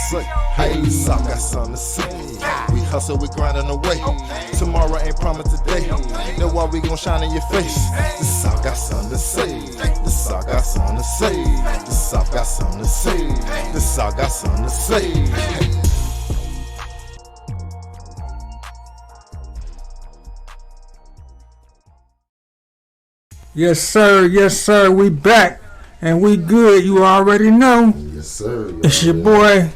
say. Hey, Souf got something to say. We hustle, we grinding away. Tomorrow ain't promised today. That's why we gon' shine in your face. The Souf got something to say. The Souf got something to say. The Souf got something to say. The Souf got something to say. Yes, sir, we back, and we good, you already know. Yes, sir. It's your boy,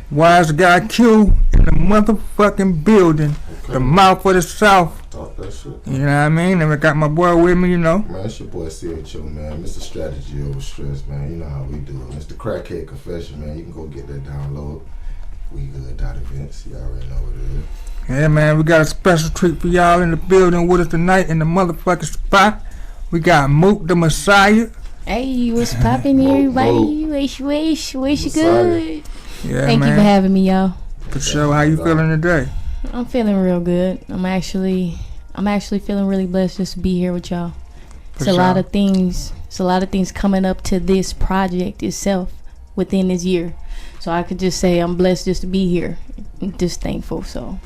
Wise Guy Q, in the motherfucking building, the mouth of the South. Talk that shit. You know what I mean? And I got my boy with me, you know. Man, it's your boy C.H.O, man. Mr. Strategy over stress, man. You know how we do it. Mr. Crackhead Confession, man. You can go get that download. We good events. You already know what it is. Yeah, man, we got a special treat for y'all in the building with us tonight in the motherfucking spot. We got Mook The Messiah. Hey, what's poppin', everybody? Wish you good. Yeah, Thank man. you for having me, y'all. For sure. How you feeling today? I'm feeling real good. I'm actually feeling really blessed just to be here with y'all. It's a lot of things. It's a lot of things coming up to this project itself within this year. So I could just say I'm blessed just to be here. I'm just thankful. So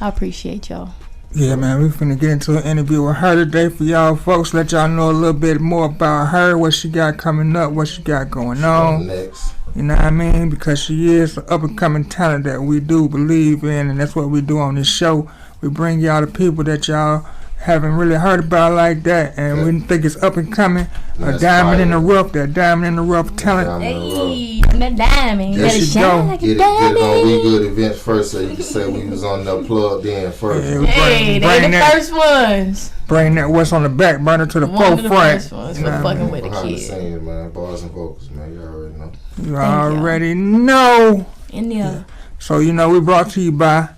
I appreciate y'all. Yeah, man, we finna get into an interview with her today for y'all folks. Let y'all know a little bit more about her, what she got coming up, what she got going on. Next. You know what I mean? Because she is an up-and-coming talent that we do believe in, and that's what we do on this show. We bring y'all the people that y'all haven't really heard about like that, and we think it's up-and-coming. A diamond in the rough, that diamond in the rough talent. Hey, that diamond. You gotta shine like a Get diamond. it on We Good events first so you can say we was on the plug in first. Yeah, Hey, they the first ones. Bring that what's on the back burner to the One of the forefront. first ones for fucking with a Behind the kid. scenes, man. Bars and vocals, man. You already know. You already know. In there. So, you know, we brought to you by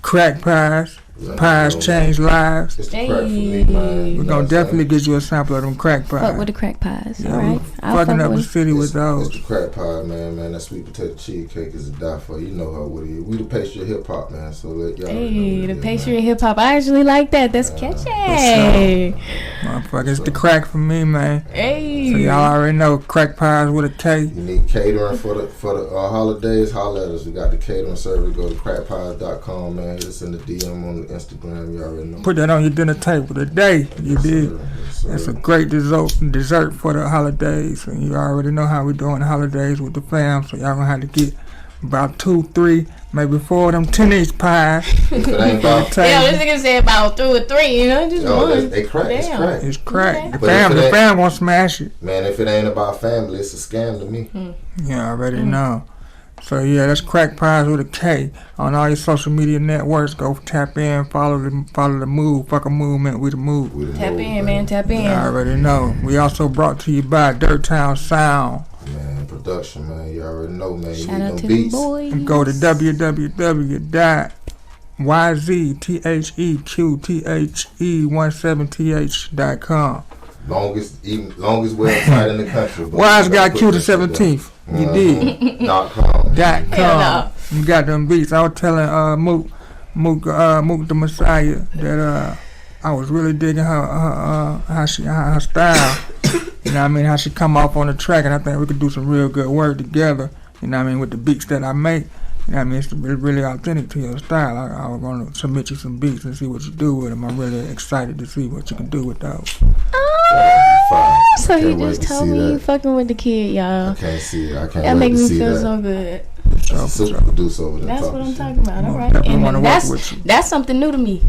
Crack Pies. Pies change lives. It's the crack for me, man. We're going to definitely get you a sample of them crack pies. Fuck with the crack pies, Yeah, alright? fucking up the city with those. It's the crack pie, man. That sweet potato cheesecake is a die for. You know how what it is. We the pastry of hip hop, man. So let y'all know. Hey, the pastry of hip hop. I actually like that. That's catchy. Motherfucker, it's the crack for me, man. Hey. So y'all already know crack pies with a K. You need catering for the holidays. Holla at us. We got the catering service. Go to crackpies.com, man. Hit us in the DM on the Instagram. You already know. Put that on your dinner table today. You did. Yes, That's a great dessert for the holidays. And you already know how we doing the holidays with the fam. So y'all gonna have to get about 2, 3, maybe 4 of them 10-inch pies. If it ain't about Yeah, this nigga said about 2 or 3, you know, just one. They crack. It's crack. It's crack. Okay. The fam won't smash it. Man, if it ain't about family, it's a scam to me. You already know. So yeah, that's Crack Pies with a K on all your social media networks. Go tap in, follow the move, fuck a movement with the move. Tap in, man, tap in. You already know. We also brought to you by Dirt Town Sound. Man, production, man. You already know, man. You Shout need out them to beats. the boys. Go to www.yztheqthe17th.com. Longest website in the country. Wise Guy Q the 17th. You did. .com. no. You got them beats. I was telling Mook the Messiah that I was really digging her style. You know what I mean? How she come off on the track, and I think we could do some real good work together. You know what I mean? With the beats that I make. You know what I mean? It's really authentic to your style. I was going to submit you some beats and see what you do with them. I'm really excited to see what you can do with those. So you just told me you fucking with the kid, y'all. I can't see it. I can't That wait makes to me see feel that. so good. Super producer over there. That's talking what I'm shit. talking about. All right. Definitely wanna work with you. That's something new to me.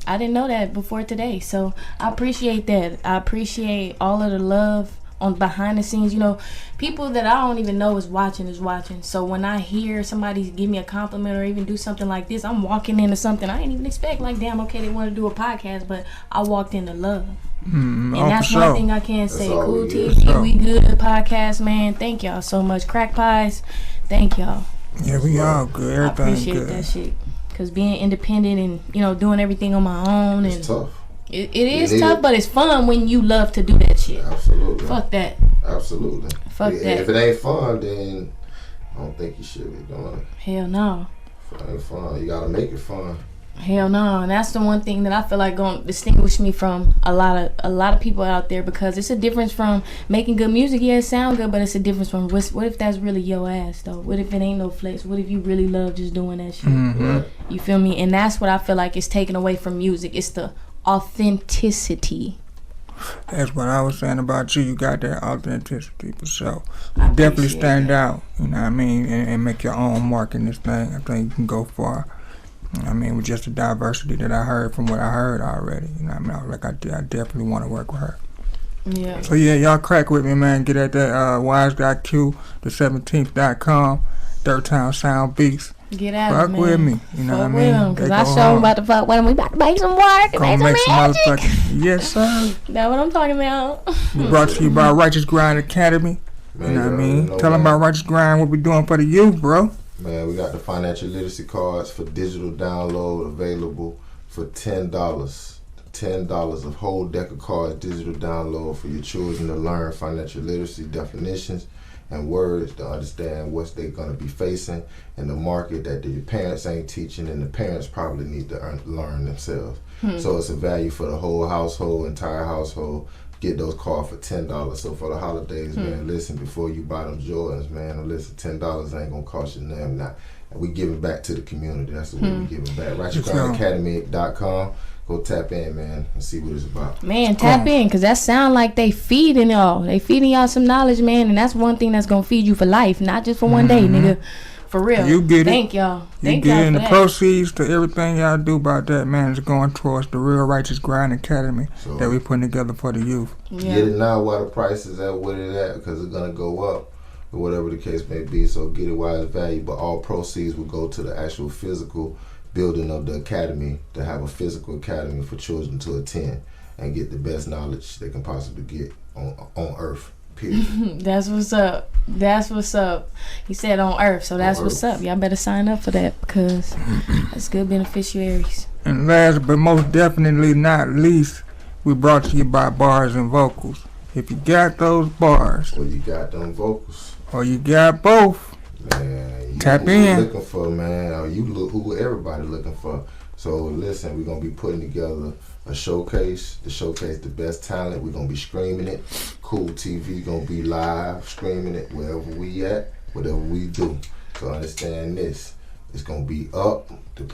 I didn't know that before today. So I appreciate that. I appreciate all of the love on behind the scenes. You know, people that I don't even know is watching. So when I hear somebody give me a compliment or even do something like this, I'm walking into something I didn't even expect. Like, damn, okay, they want to do a podcast, but I walked into love. And that's one thing I can say. Cool TV, We Good podcast, man. Thank y'all so much. Crack Pies, thank y'all. Yeah, we all good. I Everything appreciate good. that shit. Because being independent and, you know, doing everything on my own. It's tough. It is tough, but it's fun when you love to do that shit. Absolutely. Fuck that. Absolutely. Fuck that. If it ain't fun, then I don't think you should be doing it. Hell no. If it ain't fun, you gotta make it fun. Hell no, and that's the one thing that I feel like gonna distinguish me from a lot of people out there, because it's a difference from making good music. Yeah, it sound good, but it's a difference from what if that's really your ass though? What if it ain't no flex? What if you really love just doing that shit? You feel me? And that's what I feel like is taken away from music. It's the authenticity. That's what I was saying about you. You got that authenticity for sure. You definitely stand out, you know what I mean, and make your own mark in this thing. I think you can go far. I mean, with just the diversity that I heard from what I heard already. You know what I mean? I was like, I definitely want to work with her. Yeah. So yeah, y'all crack with me, man. Get at that Wise Guy Q, the17th.com, Dirt Town Sound Beats. Get out fuck of it, man. with me, you know fuck what I mean? Because I sure about to fuck with him. We about to make some work. Gonna make some motherfucking, yes sir. That's what I'm talking about. Brought to you by Righteous Grind Academy. Man, you know what I mean? Tell them about Righteous Grind, what we doing for the youth, bro. Man, we got the financial literacy cards for digital download available for $10. $10 of whole deck of cards, digital download for your children to learn financial literacy definitions and words to understand what they're going to be facing in the market that the parents ain't teaching, and the parents probably need to learn themselves. So it's a value for the whole household, entire household. Get those cards for $10. So for the holidays, man, listen, before you buy them Jordans, man, listen, $10 ain't gonna cost you nothing. Now, we giving back to the community. That's the way we giving back. RighteousGrindAcademy.com. Go tap in, man, and see what it's about. Man, tap in, because that sound like they feeding y'all. They feeding y'all some knowledge, man, and that's one thing that's going to feed you for life, not just for one day, nigga. For real. You get it. Thank y'all. Thank y'all for the proceeds to everything y'all do about that, man, is going towards the Real Righteous Grind Academy that we putting together for the youth. Yeah. Get it now while the price is at what it at, because it's going to go up, or whatever the case may be. So get it while it's valued, but all proceeds will go to the actual physical building of the academy, to have a physical academy for children to attend and get the best knowledge they can possibly get on earth, period. That's what's up. That's what's up. He said on earth, so that's what's up. Y'all better sign up for that, because that's good beneficiaries. And last but most definitely not least, we brought to you by Bars and Vocals. If you got those bars, or you got them vocals, or you got both, man, tap in. You looking for, man, or you look who everybody looking for. So listen, we're gonna be putting together a showcase to showcase the best talent. We're gonna be screaming it. Cool TV gonna be live screaming it wherever we at, whatever we do. So understand this. It's gonna be up. The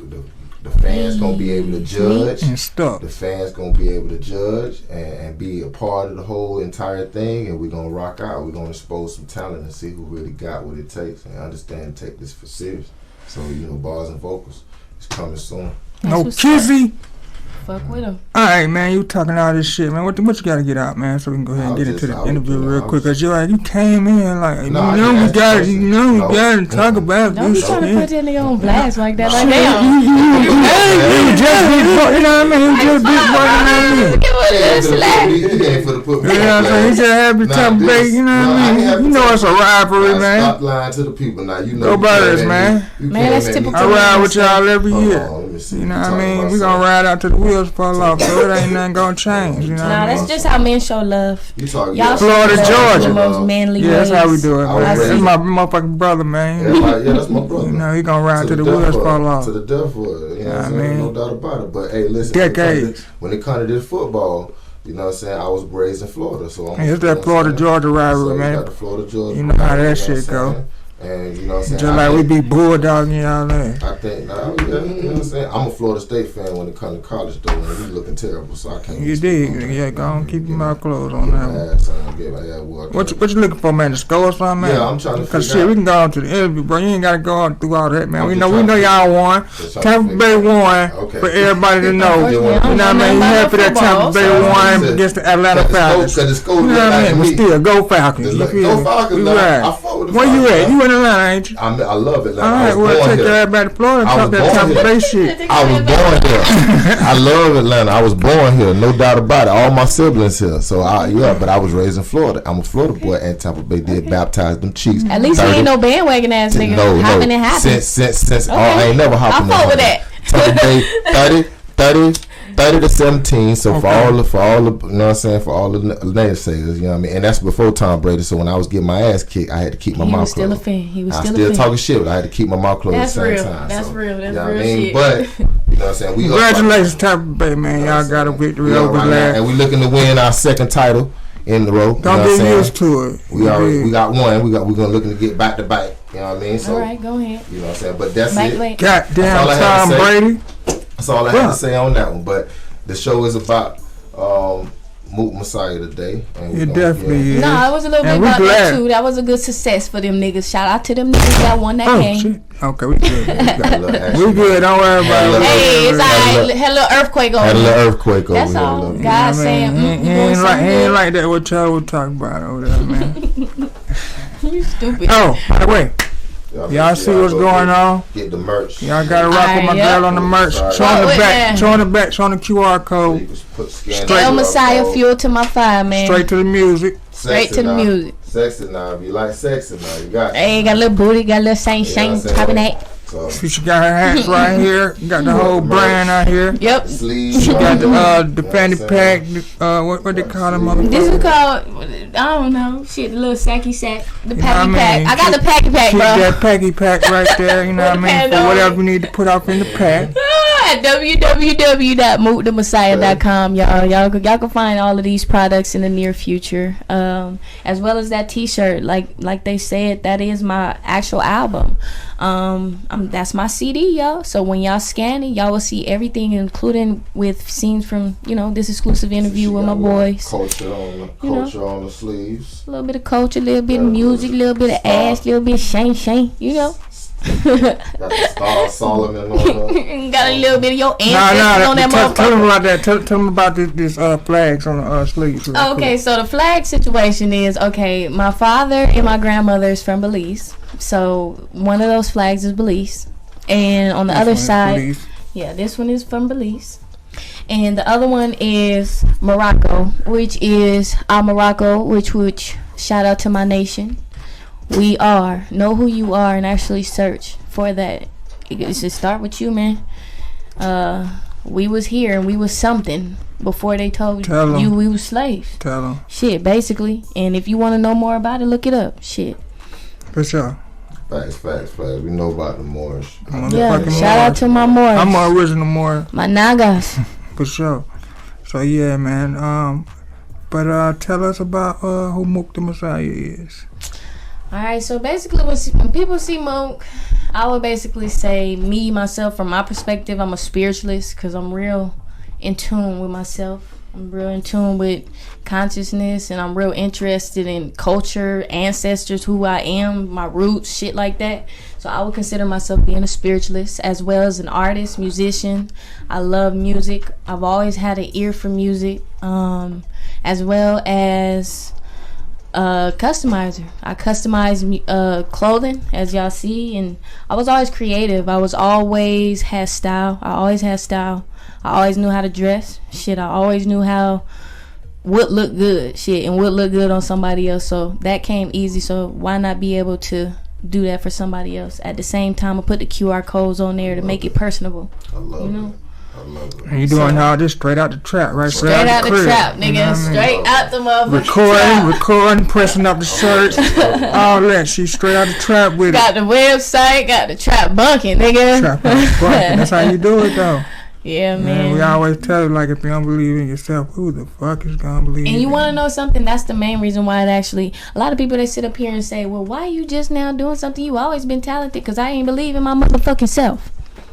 fans gonna be able to judge. The fans gonna be able to judge and be a part of the whole entire thing. And we're gonna rock out. We're gonna expose some talent and see who really got what it takes, and understand and take this for serious. So Bars and Vocals is coming soon. No kizzy. Fuck with him. Alright, man, you talking all this shit, man. What you gotta get out, man, so we can go ahead and get into the interview real quick. Cause you came in like, we got to talk about don't this be trying shit. to put that nigga on blast like that. Like, damn. You just be, you know what I mean? You just be fucking on me. Yeah, so he just happy Tampa Bay, you know what I mean? You know it's a rivalry, man. Stop lying to the people now. You know. Go Birds, man. Man, that's typical. I ride with y'all every year. You know what I mean? We gonna ride out to the wheels fall off, so it ain't nothing gonna change. You know what I mean? That's just how men show love. Y'all Florida, Georgia. The most manly yeah, that's how we do it, man. That's my motherfucking brother, man. Yeah, that's my brother. You know, he gonna ride to the wheels fall off. To the death for it. You know what I mean? No doubt about it. But hey, listen. Decades. When it comes to this football, you know what I'm saying? I was raised in Florida, so it's that Florida Georgia rivalry, man. Got the Florida Georgia. You know how that shit go. And you know what I'm saying? Just like we be bulldogging y'all there. I think, you know what I'm saying? I'm a Florida State fan when it comes to college, though, and we looking terrible, so I can't. You did. Yeah, go on, keep your mouth closed on that one. What you looking for, man? To score or something, man? Yeah, I'm trying to figure Cause shit, we can go on to the interview, bro. You ain't gotta go on through all that, man. We know y'all won. Tampa Bay won. For everybody to know. You know what I mean? You happy that Tampa Bay won against the Atlanta Falcons. You know what I mean? But still, go Falcons. Go Falcons. I fought with the Falcons. Where you at? You in Atlanta, ain't you? I love Atlanta. All right, we'll take your ass back to Florida and talk that Tampa Bay shit. I was born here. I love Atlanta. I was born here, no doubt about it. All my siblings here. So, but I was raised in Florida. I'm a Florida boy, and Tampa Bay did baptize them cheeks. At least he ain't no bandwagon ass nigga. No. Hopping and hopping. Since I ain't never hopping. I fuck with that. Tampa Bay 30 to 17. So for all the, you know what I'm saying, for all the naysayers, you know what I mean, and that's before Tom Brady. So when I was getting my ass kicked, I had to keep my mouth closed. He was still a fan. I was still talking shit, but I had to keep my mouth closed That's at the same real. time. That's so, real. That's you know real what I mean? shit. But know what I'm saying? Congratulations, Tampa Bay, man. Y'all got a victory over right last. and we looking to win our second title in the row. Don't get used to it. We got one. We're gonna looking to get back to back. You know what I mean? So, all right, go ahead. You know what I'm saying? But that's it. Goddamn Tom Brady. That's all I have to say on that one. But the show is about Mook Messiah today. And it definitely is. No, it was a little bit about that too. That was a good success for them niggas. Shout out to them niggas that won that game. Shit. Okay, we good. We good. Don't worry about it. Hey, it's alright. Had a little earthquake over. Had a little earthquake over. That's all. God saying, ain't like that. What y'all were talking about over there, man. You stupid. Oh, by the way. Y'all see what's going on? Get the merch. Y'all gotta rock with my girl on the merch. Show on the back. Show on the back. Show on the QR code. Straight Messiah, fuel to my fire, man. Straight to the music. Straight to the music. Sexy now. If you like sexy now, you got it. Hey, got a little booty, got a little shine, popping that. See, she got her hats right here. Got the whole brand out here. Yep. She got the fanny pack. What they call them? This is called, I don't know, shit, the little sacky sack. The packy pack. I got the packy pack, bro. Keep that packy pack right there. You know what I mean? For whatever you need to put off in the pack. At www.mookthemessiah.com, y'all can find all of these products in the near future, as well as that T-shirt. Like they said, that is my actual album. That's my CD, y'all. So when y'all scan it, y'all will see everything, including with scenes from this exclusive interview with my boys. Culture on the sleeves. A little bit of culture, a little bit of music, a little bit of ass, a little bit of shame. Got the Star Solomon on Got a little bit of your ancestors on that motherfucker. Tell them about that. Tell them about this flags on the sleeves. Okay, so the flag situation is, my father and my grandmother is from Belize. So one of those flags is Belize. And on the other side, this one is from Belize. And the other one is Morocco, which is Morocco, which shout out to my nation. We are. Know who you are and actually search for that. It should start with you, man. We was here and we was something before they told you we was slaves. Tell them. Shit, basically. And if you want to know more about it, look it up. Shit. For sure. Facts. We know about the Moors. Yeah, shout out to my Moors. I'm an original Moor. My Nagas. For sure. So, yeah, man. But tell us about who Mook the Messiah is. Alright, so basically when people see Mook, I would basically say myself, from my perspective, I'm a spiritualist because I'm real in tune with myself. I'm real in tune with consciousness, and I'm real interested in culture, ancestors, who I am, my roots, shit like that. So I would consider myself being a spiritualist as well as an artist, musician. I love music. I've always had an ear for music, as well as customizer. I customize clothing, as y'all see, and I was always creative. I always had style. I always knew how to dress. Shit, I always knew what looked good. Shit, and what looked good on somebody else. So that came easy. So why not be able to do that for somebody else? At the same time, I put the QR codes on there to make it personable. I love it. And you doing all this straight out the trap, right? Straight out the trap, nigga. Straight out the motherfucker. Recording, pressing up the shirt, all that. She's straight out the trap with got it. Got the website, got the trap bunking, nigga. Trap bunking. That's how you do it, though. Yeah, man. We always tell you, like, if you don't believe in yourself, who the fuck is gonna believe in you? And you want to know something? That's the main reason why it actually, a lot of people, they sit up here and say, well, why you just now doing something? You always been talented. Because I ain't believe in my motherfucking self,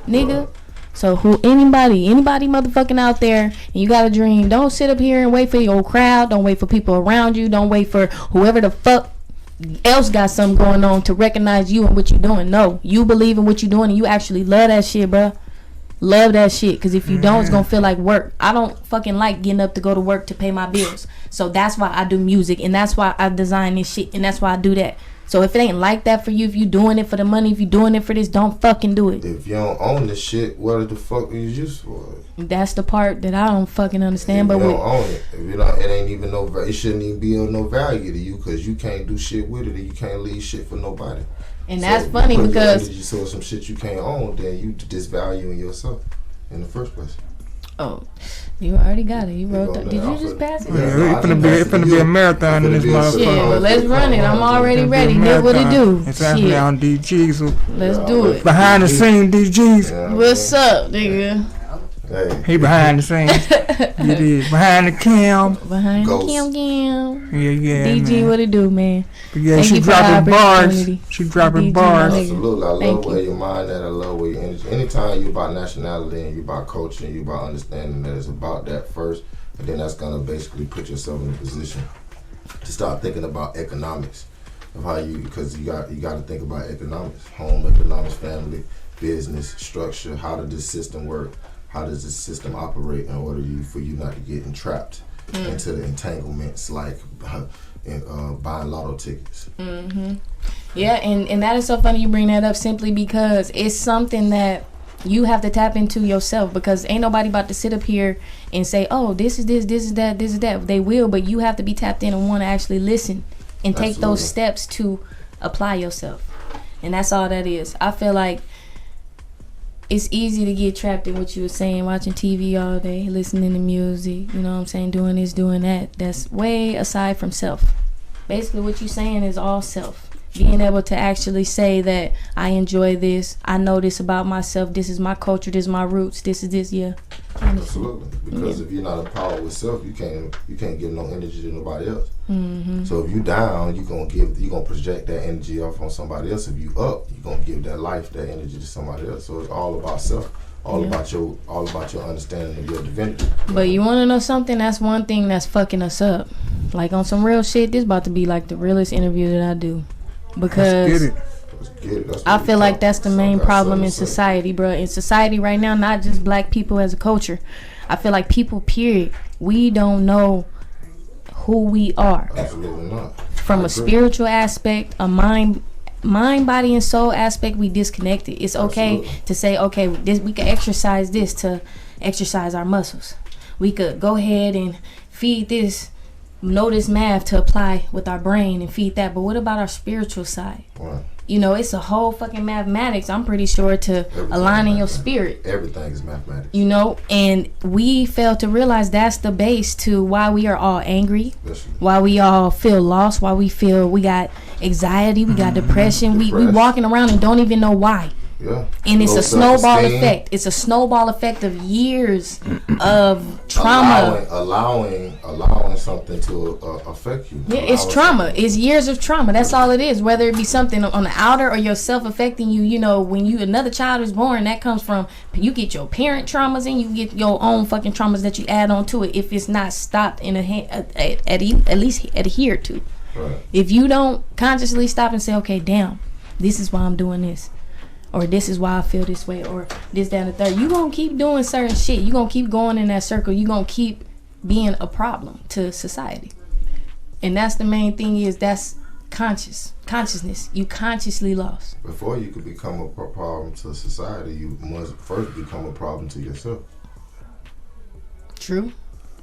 nigga. So anybody motherfucking out there, and you got a dream, don't sit up here and wait for your crowd. Don't wait for people around you. Don't wait for whoever the fuck else got something going on to recognize you and what you doing. No, you believe in what you doing, and you actually love that shit, bruh. Love that shit, because if you don't, it's gonna feel like work. I don't fucking like getting up to go to work to pay my bills. So that's why I do music, and that's why I design this shit, and that's why I do that. So if it ain't like that for you, if you doing it for the money, if you doing it for this, don't fucking do it. If you don't own this shit, what the fuck are you used for? That's the part that I don't fucking understand. If you don't own it, if you don't, it ain't even it shouldn't even be of no value to you, because you can't do shit with it, and you can't leave shit for nobody. And that's funny because you saw some shit you can't own, then you disvaluing yourself in the first place. Oh, you already got it. You wrote that. Did you just pass it? Yeah, it's gonna be a marathon in this motherfucker. Shit, well, let's run it. I'm already ready. Know what to do. It's actually on DGs. Let's do it. Behind the scene DGs. Yeah, what's up, nigga? Hey. He behind the scenes. It is behind the cam. Behind Ghost. the cam. Yeah, DG, man. what it do, man? But yeah, Thank she you for the dropping bars. opportunity. She dropping DG, bars. my nigga. Absolutely. I love Thank where you. your mind at. I love where your energy. Anytime you about nationality and you about culture and you about understanding that it's about that first, and then that's gonna basically put yourself in a position to start thinking about economics of how you, because you got to think about economics, home economics, family, business, structure. How does this system work? How does this system operate in order for you not to get entrapped into the entanglements like buying lotto tickets? Yeah, and that is so funny you bring that up simply because it's something that you have to tap into yourself, because ain't nobody about to sit up here and say, oh, this is this is that, this is that. They will, but you have to be tapped in and want to actually listen and take those steps to apply yourself. And that's all that is. I feel like it's easy to get trapped in what you were saying, watching TV all day, listening to music, you know what I'm saying, doing this, doing that. That's way aside from self. Basically what you're saying is all self. Being able to actually say that I enjoy this, I know this about myself, this is my culture, this is my roots, this is this, yeah. Absolutely. Because if you're not empowered with self, you can't give no energy to nobody else. So if you down, you're gonna project that energy off on somebody else. If you up, you're gonna give that life, that energy to somebody else. So it's all about self. All about your understanding of your divinity. But you wanna know something? That's one thing that's fucking us up. Like on some real shit, this about to be like the realest interview that I do. Because Let's get it. I feel like that's the main problem in society, bro. In society right now, not just black people as a culture. I feel like people, period, we don't know who we are. Absolutely not. From a spiritual aspect, a mind, body, and soul aspect, we disconnected. It's okay to say, okay, we can exercise this to exercise our muscles. We could go ahead and feed this, know this math to apply with our brain and feed that. But what about our spiritual side? Right. You know, it's a whole fucking mathematics, I'm pretty sure, to align in your spirit. Everything is mathematics. You know, and we fail to realize that's the base to why we are all angry, why we all feel lost, why we feel we got anxiety, we got depression. We walking around and don't even know why. Yeah. And it's a snowball effect. It's a snowball effect of years of trauma. Allowing something to affect you. Yeah, it's trauma. It's years of trauma. That's all it is. Whether it be something on the outer or yourself affecting you. You know, when another child is born, that comes from, you get your parent traumas and you get your own fucking traumas that you add on to it if it's not stopped in at least adhered to. Right. If you don't consciously stop and say, okay, damn, this is why I'm doing this, or this is why I feel this way, or this, that, and the third, you gonna keep doing certain shit. You gonna keep going in that circle. You gonna keep being a problem to society. And that's the main thing, is that's consciousness. You consciously lost. Before you could become a problem to society, you must first become a problem to yourself. True.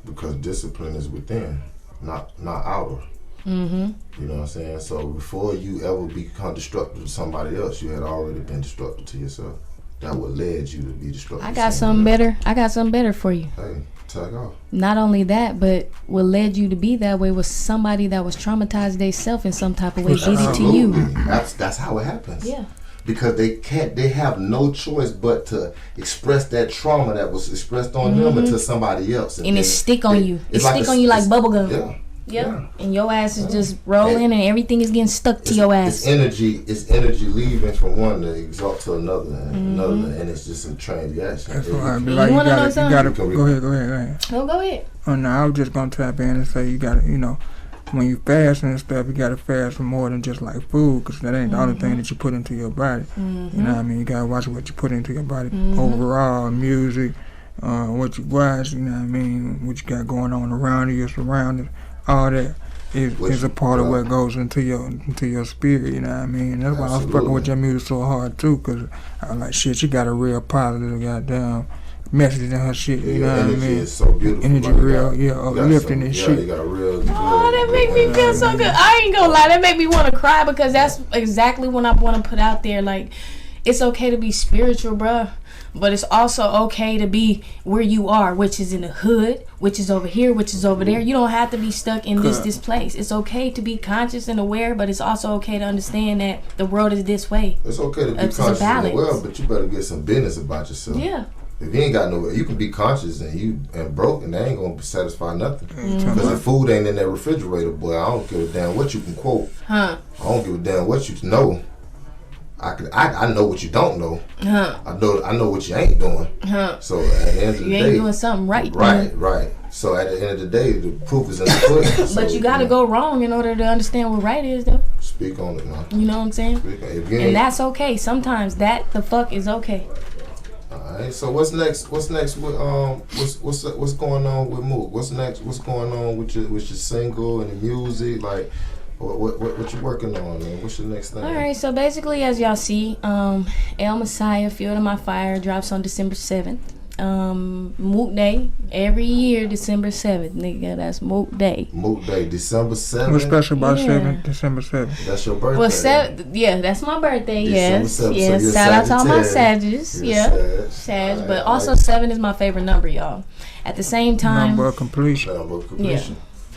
Because discipline is within, not outer. You know what I'm saying? So before you ever become destructive to somebody else, you had already been destructive to yourself. That what led you to be destructive. I got something better. I got something better for you. Hey, tag off. Not only that, but what led you to be that way was somebody that was traumatized themselves in some type of way did it to you. That's how it happens. Yeah. Because they have no choice but to express that trauma that was expressed on them into somebody else. And it stick on you. It stick on you like bubble gum. Yeah. Yeah. And your ass is just rolling and everything is getting stuck to your ass. It's energy leaving from one to exalt to another and another, and it's just a train reaction. That's why I be You like, wanna know something? go ahead. No, go ahead. Oh no, I was just gonna tap in and say you gotta, you know, when you fast and stuff, you gotta fast for more than just like food, because that ain't the only thing that you put into your body. You know what I mean? You gotta watch what you put into your body overall, music, what you watch. You know what I mean? What you got going on around you, your surroundings. All that is a part of what goes into your spirit, you know what I mean? That's why I was fucking with your music so hard too, because I was like, shit, she got a real positive goddamn message in her shit, you know what I mean? Energy is so beautiful. Energy real, uplifting and shit. You got a real That make me feel so good. I ain't gonna lie, that make me want to cry, because that's exactly what I want to put out there. Like, it's okay to be spiritual, bruh. But it's also okay to be where you are, which is in the hood, which is over here, which is over there. You don't have to be stuck in this place. It's okay to be conscious and aware, but it's also okay to understand that the world is this way. It's okay to be conscious and aware, but you better get some business about yourself. Yeah. If you ain't got no, you can be conscious and broke, and they ain't gonna satisfy nothing. Mm-hmm. Because if food ain't in that refrigerator, boy, I don't give a damn what you can quote. I don't give a damn what you know. I know what you don't know. I know what you ain't doing. So at the end of the day, you ain't doing something right. Right. So at the end of the day, the proof is in the pudding. So, but you got to go wrong in order to understand what right is, though. Speak on it, man. You know what I'm saying? And that's okay. Sometimes that the fuck is okay. Alright, so what's next? What's next with what's going on with Mook? What's next? What's going on with your single and the music? Like, what you working on, man? What's your next thing? All right, so basically, as y'all see, El Messiah, Fuel to My Fire drops on December 7th. Mook Day every year, December 7th, nigga. That's Mook Day. Mook Day, December 7th. What's special about December 7th? That's your birthday. Well, that's my birthday. Yes, December 7th. yes. So Shout out to all my Sages. You're Sag. Right, But also 7 is my favorite number, y'all. At the same time, Number of completion.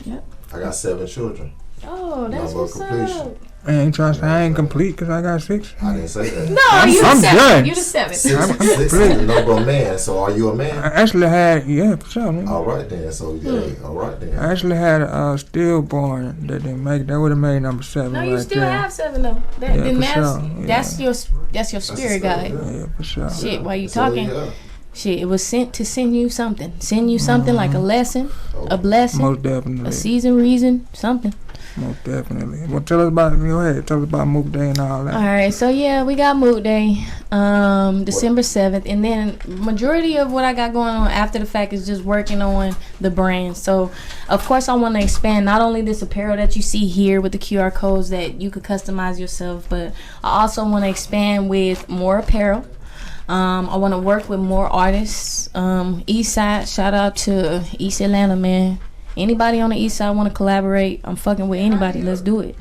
Yeah. I got 7 children. Oh, that's Number of what's completion. up. I ain't trying to say I ain't complete because I got 6. I didn't say that. No, you the I'm 7. done. You the 7. 6 is the number of man. So are you a I man? actually had, for sure. Man. All right then. So all right then. I actually had a stillborn that didn't make. That would have made number 7. No, right you still there. have 7 though. That's your spirit guide. Yeah, for sure. Shit, while you So, talking, shit, it was sent to send you something. Send you something like a lesson, a blessing, Most definitely. a season, reason, something. Most definitely. Well, tell us about. Go ahead. Tell us about Mook Day and all that. All right, so yeah, we got Mook Day, December 7th, and then majority of what I got going on after the fact is just working on the brand. So, of course, I want to expand not only this apparel that you see here with the QR codes that you could customize yourself, but I also want to expand with more apparel. I want to work with more artists. East Side, shout out to East Atlanta, man. Anybody on the East Side want to collaborate? I'm fucking with anybody. Let's do it.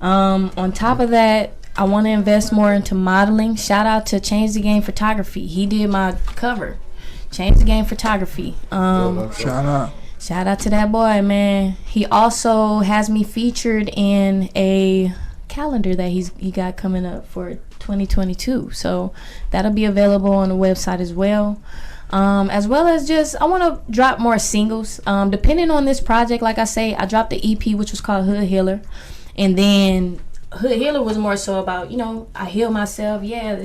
On top of that, I want to invest more into modeling. Shout out to Change the Game Photography. He did my cover. Change the Game Photography. Shout out to that boy, man. He also has me featured in a calendar that he got coming up for 2022. So that'll be available on the website as well. As well as just I want to drop more singles. Depending on this project, like I say, I dropped the EP which was called Hood Healer, and then Hood Healer was more so about, I heal myself. Yeah,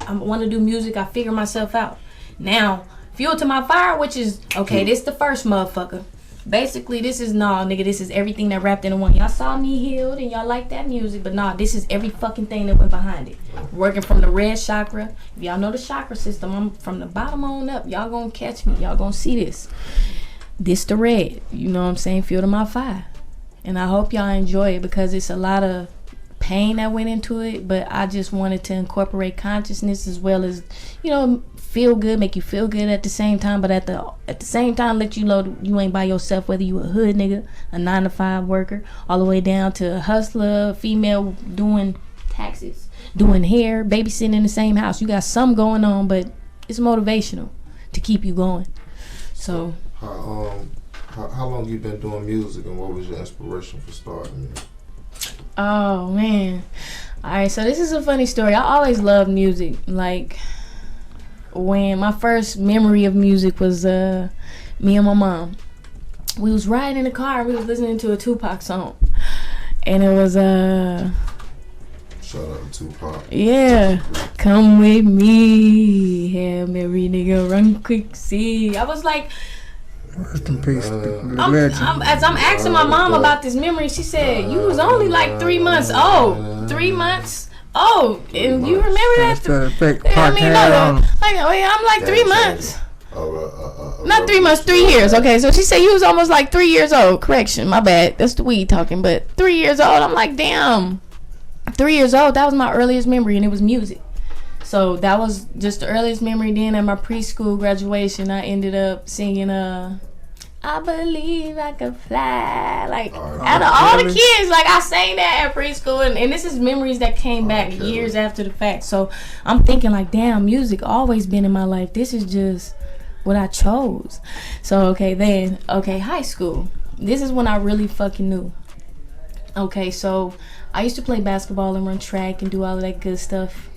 I want to do music. I figure myself out. Now, Fuel to My Fire, which is okay. This the first motherfucker. Basically, this is this is everything that wrapped into one. Y'all saw me healed and y'all like that music, but this is every fucking thing that went behind it. Working from the red chakra. If y'all know the chakra system, I'm from the bottom on up. Y'all gonna catch me. Y'all gonna see this. This the red. You know what I'm saying? Fuel to My Fire. And I hope y'all enjoy it because it's a lot of pain that went into it, but I just wanted to incorporate consciousness as well as, feel good, make you feel good at the same time, but at the same time let you know you ain't by yourself, whether you a hood nigga, a 9-to-5 worker, all the way down to a hustler, female doing taxes, doing hair, babysitting in the same house. You got something going on, but it's motivational to keep you going. So how long you been doing music, and what was your inspiration for starting it? Oh man. Alright, so this is a funny story. I always loved music. Like, when my first memory of music was me and my mom. We was riding in the car and we was listening to a Tupac song. And it was shout out to Tupac. Yeah. Come with me. Hail Mary nigga, run quick, see. I was like, rest in peace. As I'm asking my mom about this memory, she said, you was only like 3 months old. 3 months? Oh, and you remember that? I'm like 3 months. Not 3 months, 3 years. Okay, so she said you was almost like 3 years old. Correction, my bad. That's the weed talking. But 3 years old, I'm like, damn. 3 years old, that was my earliest memory, and it was music. So that was just the earliest memory. Then at my preschool graduation, I ended up singing I believe I could fly. Like, out of all the kids, like, I sang that at preschool. And this is memories that came back years after the fact. So I'm thinking, like, damn, music always been in my life. This is just what I chose. So, high school. This is when I really fucking knew. Okay, so I used to play basketball and run track and do all of that good stuff.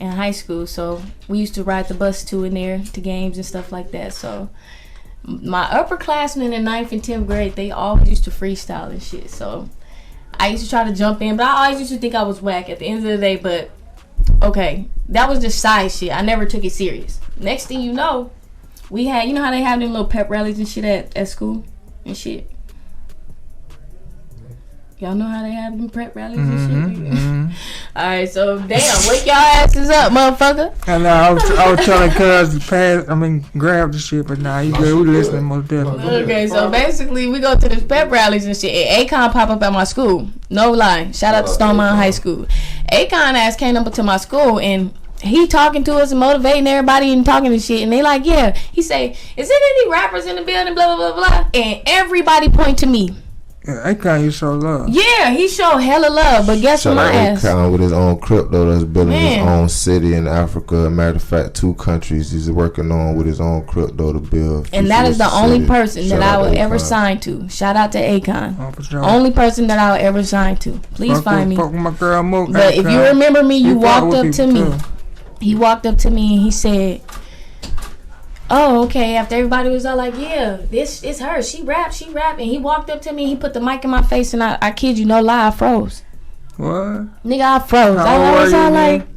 in high school, so we used to ride the bus to and there to games and stuff like that. So my upperclassmen in 9th and 10th grade, they always used to freestyle and shit. So I used to try to jump in, but I always used to think I was whack at the end of the day. But okay, that was just side shit. I never took it serious. Next thing you know, we had, you know how they have them little pep rallies and shit at school and shit. Y'all know how they have them prep rallies and shit? Alright, so damn, wake y'all asses up, motherfucker. And I was telling cuz to grab the shit, but nah, you good. We listening most definitely. Okay, so basically we go to this pep rallies and shit. And Akon pop up at my school. No lie. Shout out to Stone Mountain High School. Akon ass came up to my school and he talking to us and motivating everybody and talking and shit. And they like, yeah. He say, is there any rappers in the building? Blah, blah, blah, blah. And everybody point to me. Yeah, Akon, you show love. Yeah, he showed hella love, but guess what my ass? Akon with his own crypto that's building his own city in Africa. Matter of fact, 2 countries he's working on with his own crypto to build. And that is the only person that I will ever sign to. Shout out to Akon. Oh, for sure. Only person that I'll ever sign to. Please find me. Fuck with my girl Mook. But if you remember me, you walked up to me. He walked up to me and he said, oh, okay. After everybody was all like, yeah, this is her. She rap. And he walked up to me. He put the mic in my face, and I kid you, no lie, I froze. What? Nigga, I froze.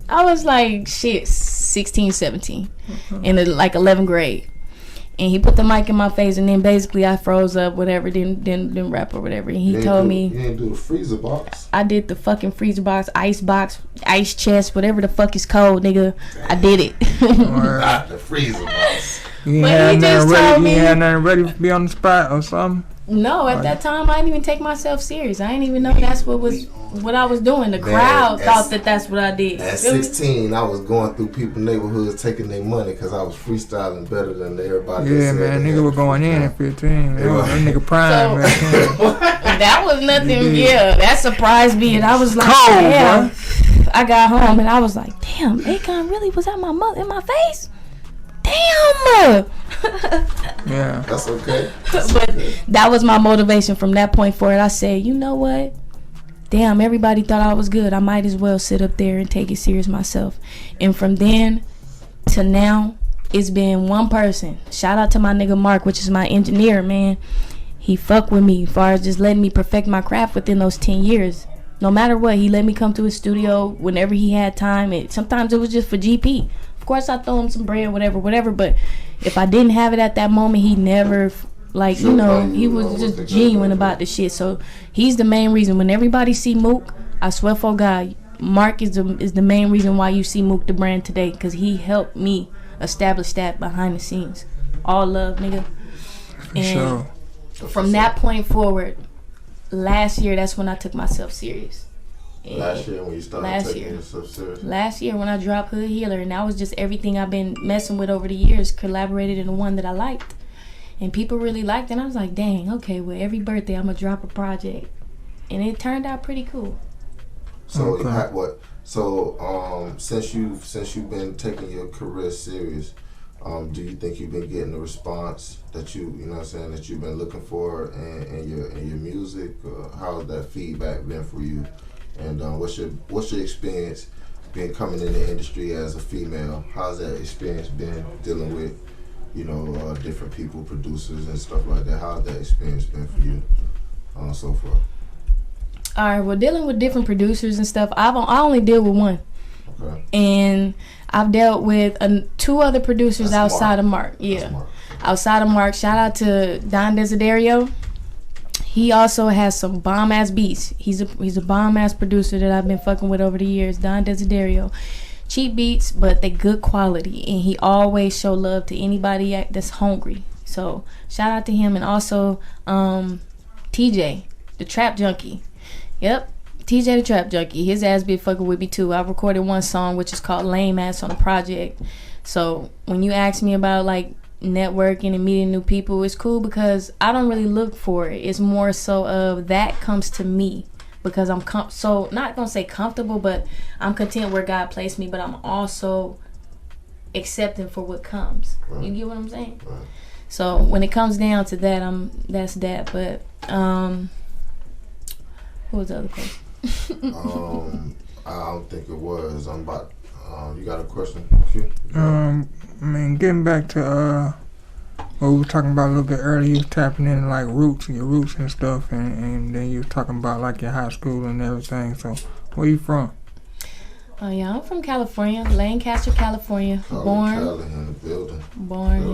I was like, shit, 16, 17, in like 11th grade. And he put the mic in my face, and then basically I froze up, whatever, didn't rap or whatever. And he told me, you didn't do the freezer box. I did the fucking freezer box, ice chest, whatever the fuck is called, nigga. I did it. Not the freezer box. You had nothing ready to be on the spot or something? No, at that time I didn't even take myself serious. I didn't even know that's what I was doing. The crowd thought that's what I did. At 16, I was going through people's neighborhoods taking their money because I was freestyling better than everybody. Yeah, man, nigga was going in at 15. That nigga prime. That was nothing. Yeah, that surprised me, and I was like, damn. I got home and I was like, damn, Akon really was at in my face. Damn. Yeah, that's okay. But that was my motivation from that point forward. I said, you know what? Damn, everybody thought I was good. I might as well sit up there and take it serious myself. And from then to now, it's been one person. Shout out to my nigga Mark, which is my engineer, man. He fuck with me as far as just letting me perfect my craft within those 10 years. No matter what, he let me come to his studio whenever he had time. Sometimes it was just for GP. Of course, I throw him some bread, whatever. But if I didn't have it at that moment, he never, he was just genuine about the shit. So he's the main reason. When everybody see Mook, I swear for God, Mark is the main reason why you see Mook the brand today, because he helped me establish that behind the scenes. All love, nigga. And from that point forward, last year, that's when I took myself serious. Last year when you started taking yourself serious? Last year when I dropped Hood Healer, and that was just everything I've been messing with over the years, collaborated in the one that I liked. And people really liked it, and I was like, dang, okay, well, every birthday I'm going to drop a project. And it turned out pretty cool. So, since you've been taking your career serious, do you think you've been getting the response that that you've been looking for in your music? How's that feedback been for you? And what's your experience being coming in the industry as a female? How's that experience been dealing with, different people, producers and stuff like that? How's that experience been for you so far? All right, well, dealing with different producers and stuff, I only deal with one. Okay. And I've dealt with 2 other producers outside of Mark. Yeah, outside of Mark. Shout out to Don Desiderio. He also has some bomb ass beats. He's a bomb ass producer that I've been fucking with over the years. Don Desiderio. Cheap beats, but they good quality, and he always show love to anybody that's hungry. So shout out to him, and also TJ, the Trap Junkie. Yep, TJ the Trap Junkie. His ass be fucking with me too. I recorded one song which is called Lame Ass on the project. So when you ask me about like networking and meeting new people, it's cool because I don't really look for it. It's more so of that comes to me because I'm so not gonna say comfortable, but I'm content where God placed me, but I'm also accepting for what comes. Right. You get what I'm saying? Right. So when it comes down to that, that's that. But what was the other question? I don't think it was. You got a question, Q? I mean, getting back to what we were talking about a little bit earlier, you was tapping in like your roots and stuff, and then you was talking about like your high school and everything. So, where you from? Oh yeah, I'm from California, Lancaster, California. Born, in the building.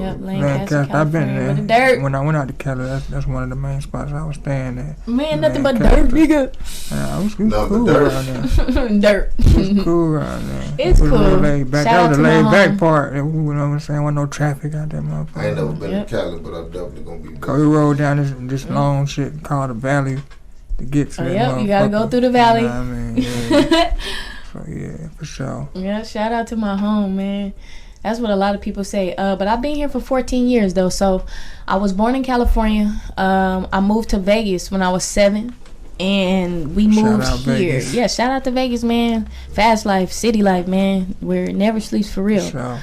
Yep, Lancaster, I've been California. there. With the dirt. When I went out to Cali, that's one of the main spots I was staying at. Man, nothing but dirt, nigga. It was cool around there. Dirt. It was cool around there. It's it was cool. Laid back. Shout That out was to the my laid back home. part. You know what I'm saying? Wasn't no traffic out there, motherfucker. I ain't never been Yep. to Cali, but I'm definitely gonna be. Cause we rode down this long shit called the valley to get to that Yep, you gotta go motherfucker. through the valley. You know what I mean? Yeah. So yeah, for sure. Yeah, shout out to my home, man. That's what a lot of people say. But I've been here for 14 years though. So I was born in California. I moved to Vegas when I was 7, and we moved out here. Vegas. Yeah, shout out to Vegas, man. Fast life, city life, man. Where it never sleeps for real. So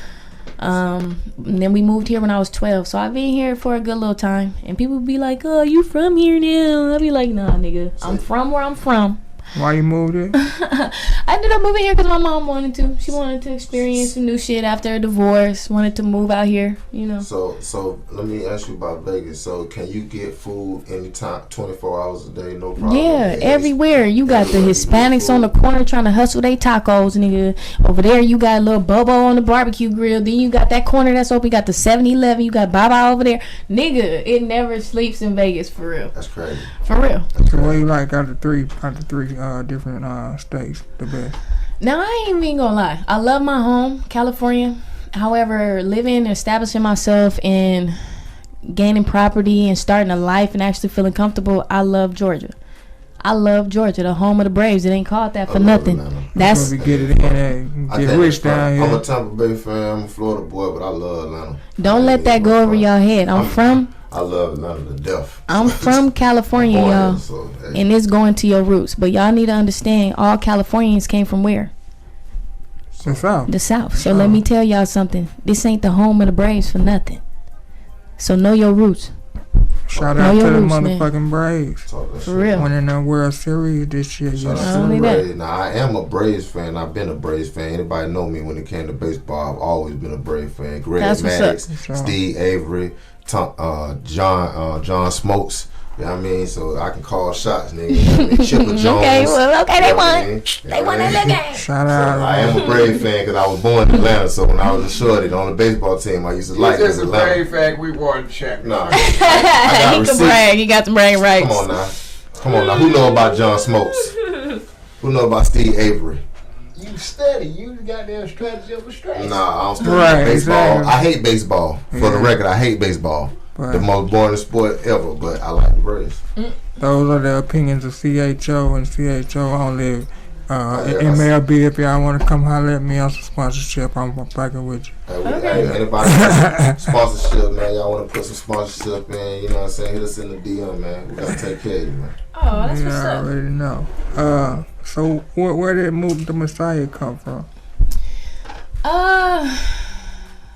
And then we moved here when I was 12. So I've been here for a good little time. And people be like, "Oh, you from here now?" I'll be like, "Nah, nigga. I'm from where I'm from." why you moved it? I ended up moving here because my mom wanted to. She wanted to experience some new shit after a divorce. Wanted to move out here, you know. So let me ask you about Vegas. So can you get food anytime, 24 hours a day, no problem? Yeah, Yes. everywhere. You got the Everywhere you Hispanics get on the food. corner trying to hustle they tacos, nigga. Over there, you got a little Bobo on the barbecue grill. Then you got that corner that's open. You got the 7-Eleven. You got Baba over there. Nigga, it never sleeps in Vegas, for real. That's crazy. For real. So what you like out of three different states the best? Now, I ain't even gonna lie. I love my home, California. However, living and establishing myself and gaining property and starting a life and actually feeling comfortable, I love Georgia. I love Georgia, the home of the Braves. It ain't called that for I love nothing. Atlanta. That's we get it in and I get think rich it's fun. down I'm a here. Tampa Bay fan. I'm a Florida boy, but I love Atlanta. don't let that go over y'all head. I love Atlanta to death. I'm from California, Born y'all. here, so, hey. And it's going to your roots. But y'all need to understand, all Californians came from where? The South. The South. So let me tell y'all something. This ain't the home of the Braves for nothing. So know your roots. Shout Know out to your the roots, man. motherfucking Braves. Talk that For shit. real. Winning the World Series this year. Shout Yes, out sir. to Only the that. Braves. Now, I am a Braves fan. I've been a Braves fan. Anybody know me when it came to baseball? I've always been a Braves fan. Greg That's what's Maddox, up. Sure. Steve Avery, John Smokes. You know what I mean? So I can call shots, nigga. You know what I mean? Chipper Jones. Okay, well, okay, they You know what I won. mean? They won that game. Shout So out. I am a Braves fan because I was born in Atlanta. So when I was a shorty on the baseball team, I used to like He's just a Atlanta. brave fact. We won the championship. Nah, I He got can receipts. brag. He got the brag rights. Come on now. Who know about John Smokes? Who know about Steve Avery? You study. You the goddamn strategy of a strategy. Nah, I don't study Right, baseball. exactly. I hate baseball. For the record, I hate baseball. Right. The most boring sport ever, but I like the Braves. Those are the opinions of C.H.O. and C.H.O. only. yeah, MLB, if y'all want to come holler at me on some sponsorship, I'm fucking with you. Hey, anybody got sponsorship, man? Y'all want to put some sponsorship in? You know what I'm saying? Hit us in the DM, man. We gotta take care of you, man. Oh, that's what's Yeah, I up. already know. So where did Mook the Messiah come from?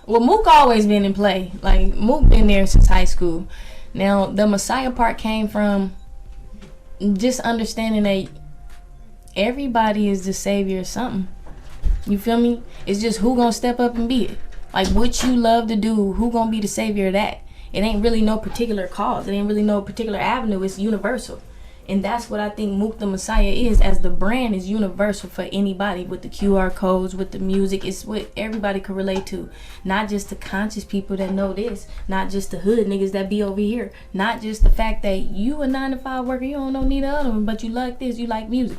Well, Mook always been in play. Like, Mook been there since high school. Now, the Messiah part came from just understanding that everybody is the savior of something. You feel me? It's just who gonna step up and be it. Like, what you love to do, who gonna be the savior of that? It ain't really no particular cause. It ain't really no particular avenue. It's universal. And that's what I think Mook the Messiah is, as the brand is universal for anybody, with the QR codes, with the music. It's what everybody can relate to. Not just the conscious people that know this. Not just the hood niggas that be over here. Not just the fact that you a 9-to-5 worker, you don't know neither other one, but you like this, you like music.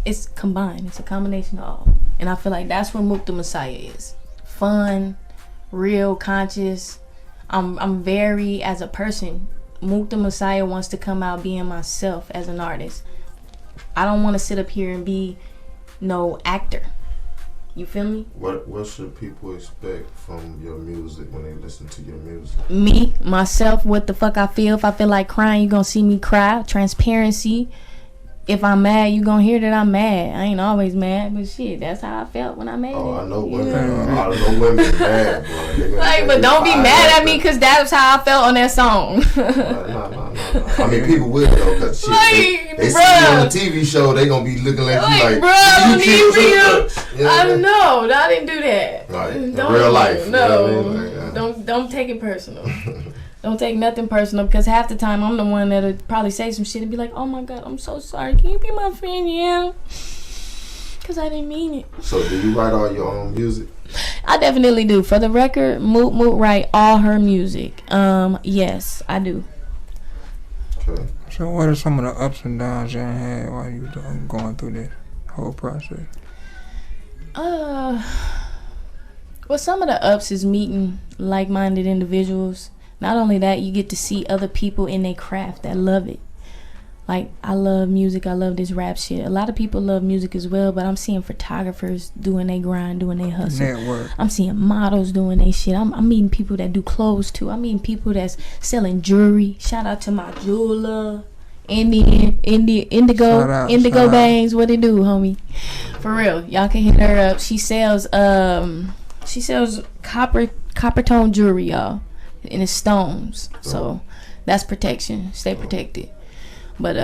It's combined. It's a combination of all. And I feel like that's what Mook the Messiah is. Fun, real, conscious. I'm very, as a person, Mook the Messiah wants to come out being myself as an artist. I don't want to sit up here and be no actor. You feel me? What should people expect from your music when they listen to your music? Me, myself, what the fuck I feel. If I feel like crying, you're going to see me cry. Transparency. if I'm mad, you gonna hear that I'm mad. I ain't always mad, but shit, that's how I felt when I made it. Oh, I know women. I know women mad, boy. Like, but don't be mad at me because that's how I felt on that song. No. I mean, people will though, cause shit, Like, they see you on a TV show, they gonna be looking at you like, bro, I don't you need you. I know, I didn't do that. Like, in Don't, real life. no, You know what I mean? Like, don't take it personal. Don't take nothing personal because half the time I'm the one that'll probably say some shit and be like, oh my God, I'm so sorry. Can you be my friend? Yeah. Because I didn't mean it. So do you write all your own music? I definitely do. For the record, Mook write all her music. Yes, I do. Okay. So what are some of the ups and downs you had while you were going through this whole process? Well, some of the ups is meeting like-minded individuals. Not only that, you get to see other people in their craft that love it. Like, I love music. I love this rap shit. A lot of people love music as well, but I'm seeing photographers doing their grind, doing their hustle. Network. I'm seeing models doing their shit. I'm meeting people that do clothes too. I'm meeting people that's selling jewelry. Shout out to my jeweler, Indigo Bangs. What it do, homie? For real, y'all can hit her up. She sells copper tone jewelry, y'all, and it's stones. So that's protection. Stay protected. But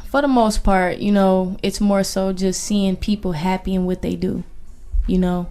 for the most part, you know, it's more so just seeing people happy in what they do. You know,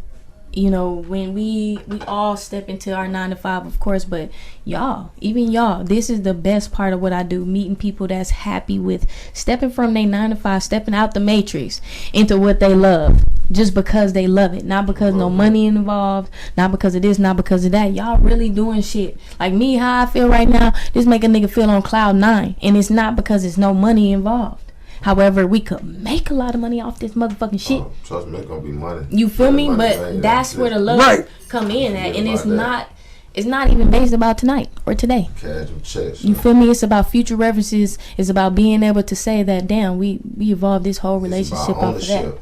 when we all step into our 9 to 5, of course, but even y'all, this is the best part of what I do, meeting people that's happy with stepping from their 9 to 5, stepping out the matrix into what they love, just because they love it, not because no money involved, not because of this, not because of that. Y'all really doing shit. Like me, how I feel right now, this make a nigga feel on cloud 9, and it's not because there's no money involved. However, we could make a lot of money off this motherfucking shit. Trust me, it's gonna be money. You feel me? But that's where the love come in at, and it's not even based about tonight or today. Casual checks. You feel me? It's about future references. It's about being able to say that, damn, we evolved this whole relationship off of that.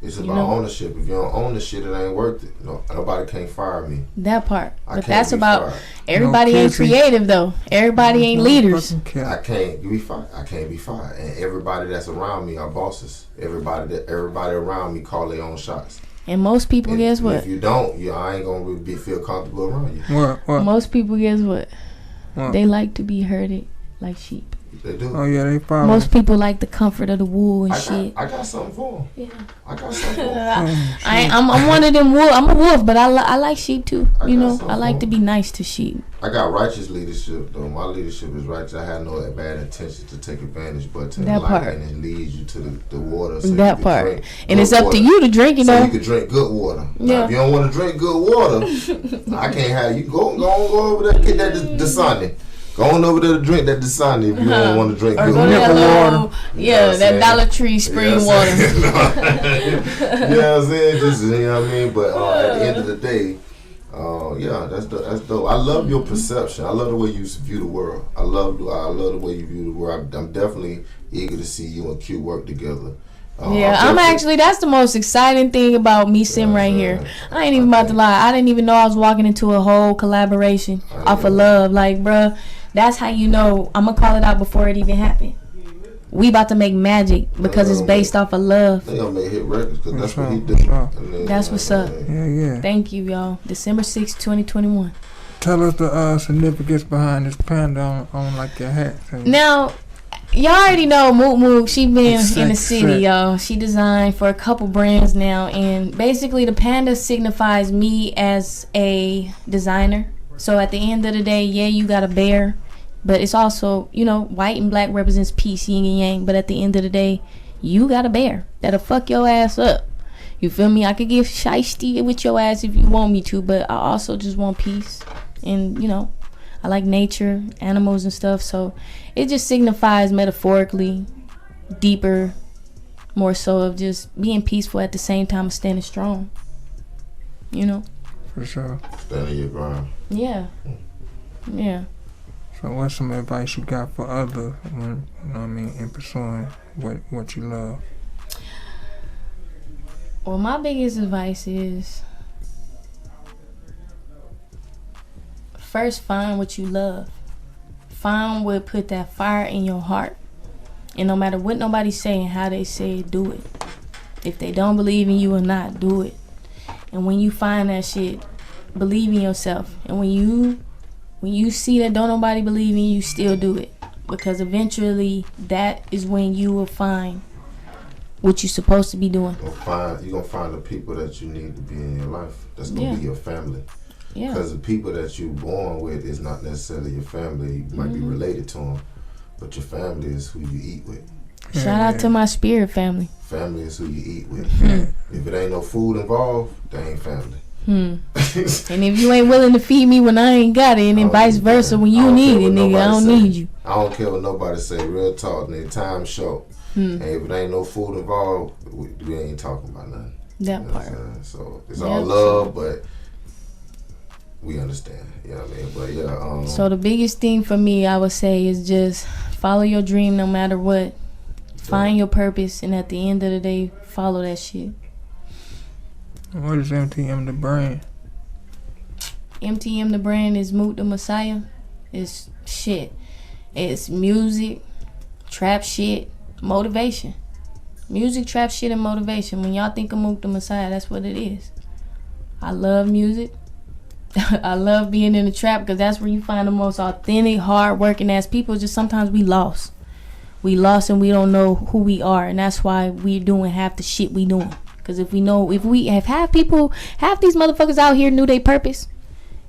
It's about ownership. If you don't own the shit, it ain't worth it. No, nobody can't fire me. That part. But that's about everybody ain't creative though. Everybody ain't leaders. I can't be fired. I can't be fired. And everybody that's around me are bosses. Everybody around me call their own shots. And most people, guess what? If you don't, I ain't gonna really feel comfortable around you. What? Most people, guess what? They like to be herded like sheep. They do. Oh yeah, they follow. Most people like the comfort of the wool and shit. I got something for them. Yeah. I got something for them. I'm one of them wolf. I'm a wolf, but I like sheep too. You know, I like to be nice to sheep. I got righteous leadership though. My leadership is righteous. I had no bad intentions to take advantage, but to enlighten and lead you to the water. So that part. And it's up to you to drink it though. So you can drink good water. Yeah. Now, if you don't want to drink good water, I can't have you go over there and get that Dasani. Go on over there to drink that Dasani if you don't want to drink good water. Yeah, that Dollar Tree spring water. You know what I'm saying? Just, you know what I mean? But at the end of the day, that's dope. I love your perception. I love the way you view the world. I love the way you view the world. I'm definitely eager to see you and Q work together. I'm actually, that's the most exciting thing about me sitting right here. I ain't even about to lie. I didn't even know I was walking into a whole collaboration off of love. Like, bruh, that's how you know. I'm going to call it out before it even happened. We about to make magic because it's based off of love. They gonna make hit records because that's what he do. That's what's up. Yeah. Thank you, y'all. December 6th, 2021. Tell us the significance behind this panda on like your hat. Now, y'all already know Mook. She been in the city, y'all. She designed for a couple brands now, and basically the panda signifies me as a designer. So at the end of the day, you got a bear, but it's also, white and black represents peace, yin and yang. But at the end of the day, you got a bear that'll fuck your ass up. You feel me? I could get shiesty with your ass if you want me to, but I also just want peace. And, I like nature, animals and stuff. So it just signifies metaphorically, deeper, more so of just being peaceful at the same time as standing strong. For sure. Standing your ground. Yeah. So what's some advice you got for others when, in pursuing what you love? Well, my biggest advice is first find what you love. Find what put that fire in your heart. And no matter what nobody's saying, how they say it, do it. If they don't believe in you or not, do it. And when you find that shit, believe in yourself. And when you see that don't nobody believe in you, still do it. Because eventually, that is when you will find what you're supposed to be doing. You're gonna find the people that you need to be in your life. That's gonna be your family. Yeah. Because the people that you're born with is not necessarily your family. You might be related to them, but your family is who you eat with. Shout out to my spirit family. Family is who you eat with. If it ain't no food involved, they ain't family. And if you ain't willing to feed me when I ain't got it, and then vice versa, when you need it, nigga, I don't need you. I don't care what nobody say. Real talk, nigga. Time short. And if it ain't no food involved, we ain't talking about nothing. That part. So it's all love, but we understand. You know what I mean? But yeah. So the biggest thing for me, I would say, is just follow your dream no matter what. Find your purpose, and at the end of the day, follow that shit. What is MTM the brand? MTM the brand is Mook the Messiah. It's shit. It's music, trap shit, motivation. Music, trap shit, and motivation. When y'all think of Mook the Messiah, that's what it is. I love music. I love being in the trap because that's where you find the most authentic, hard-working ass people. Just sometimes we lost. We lost and we don't know who we are, and that's why we're doing half the shit we doing. Because if we have half these motherfuckers out here knew their purpose,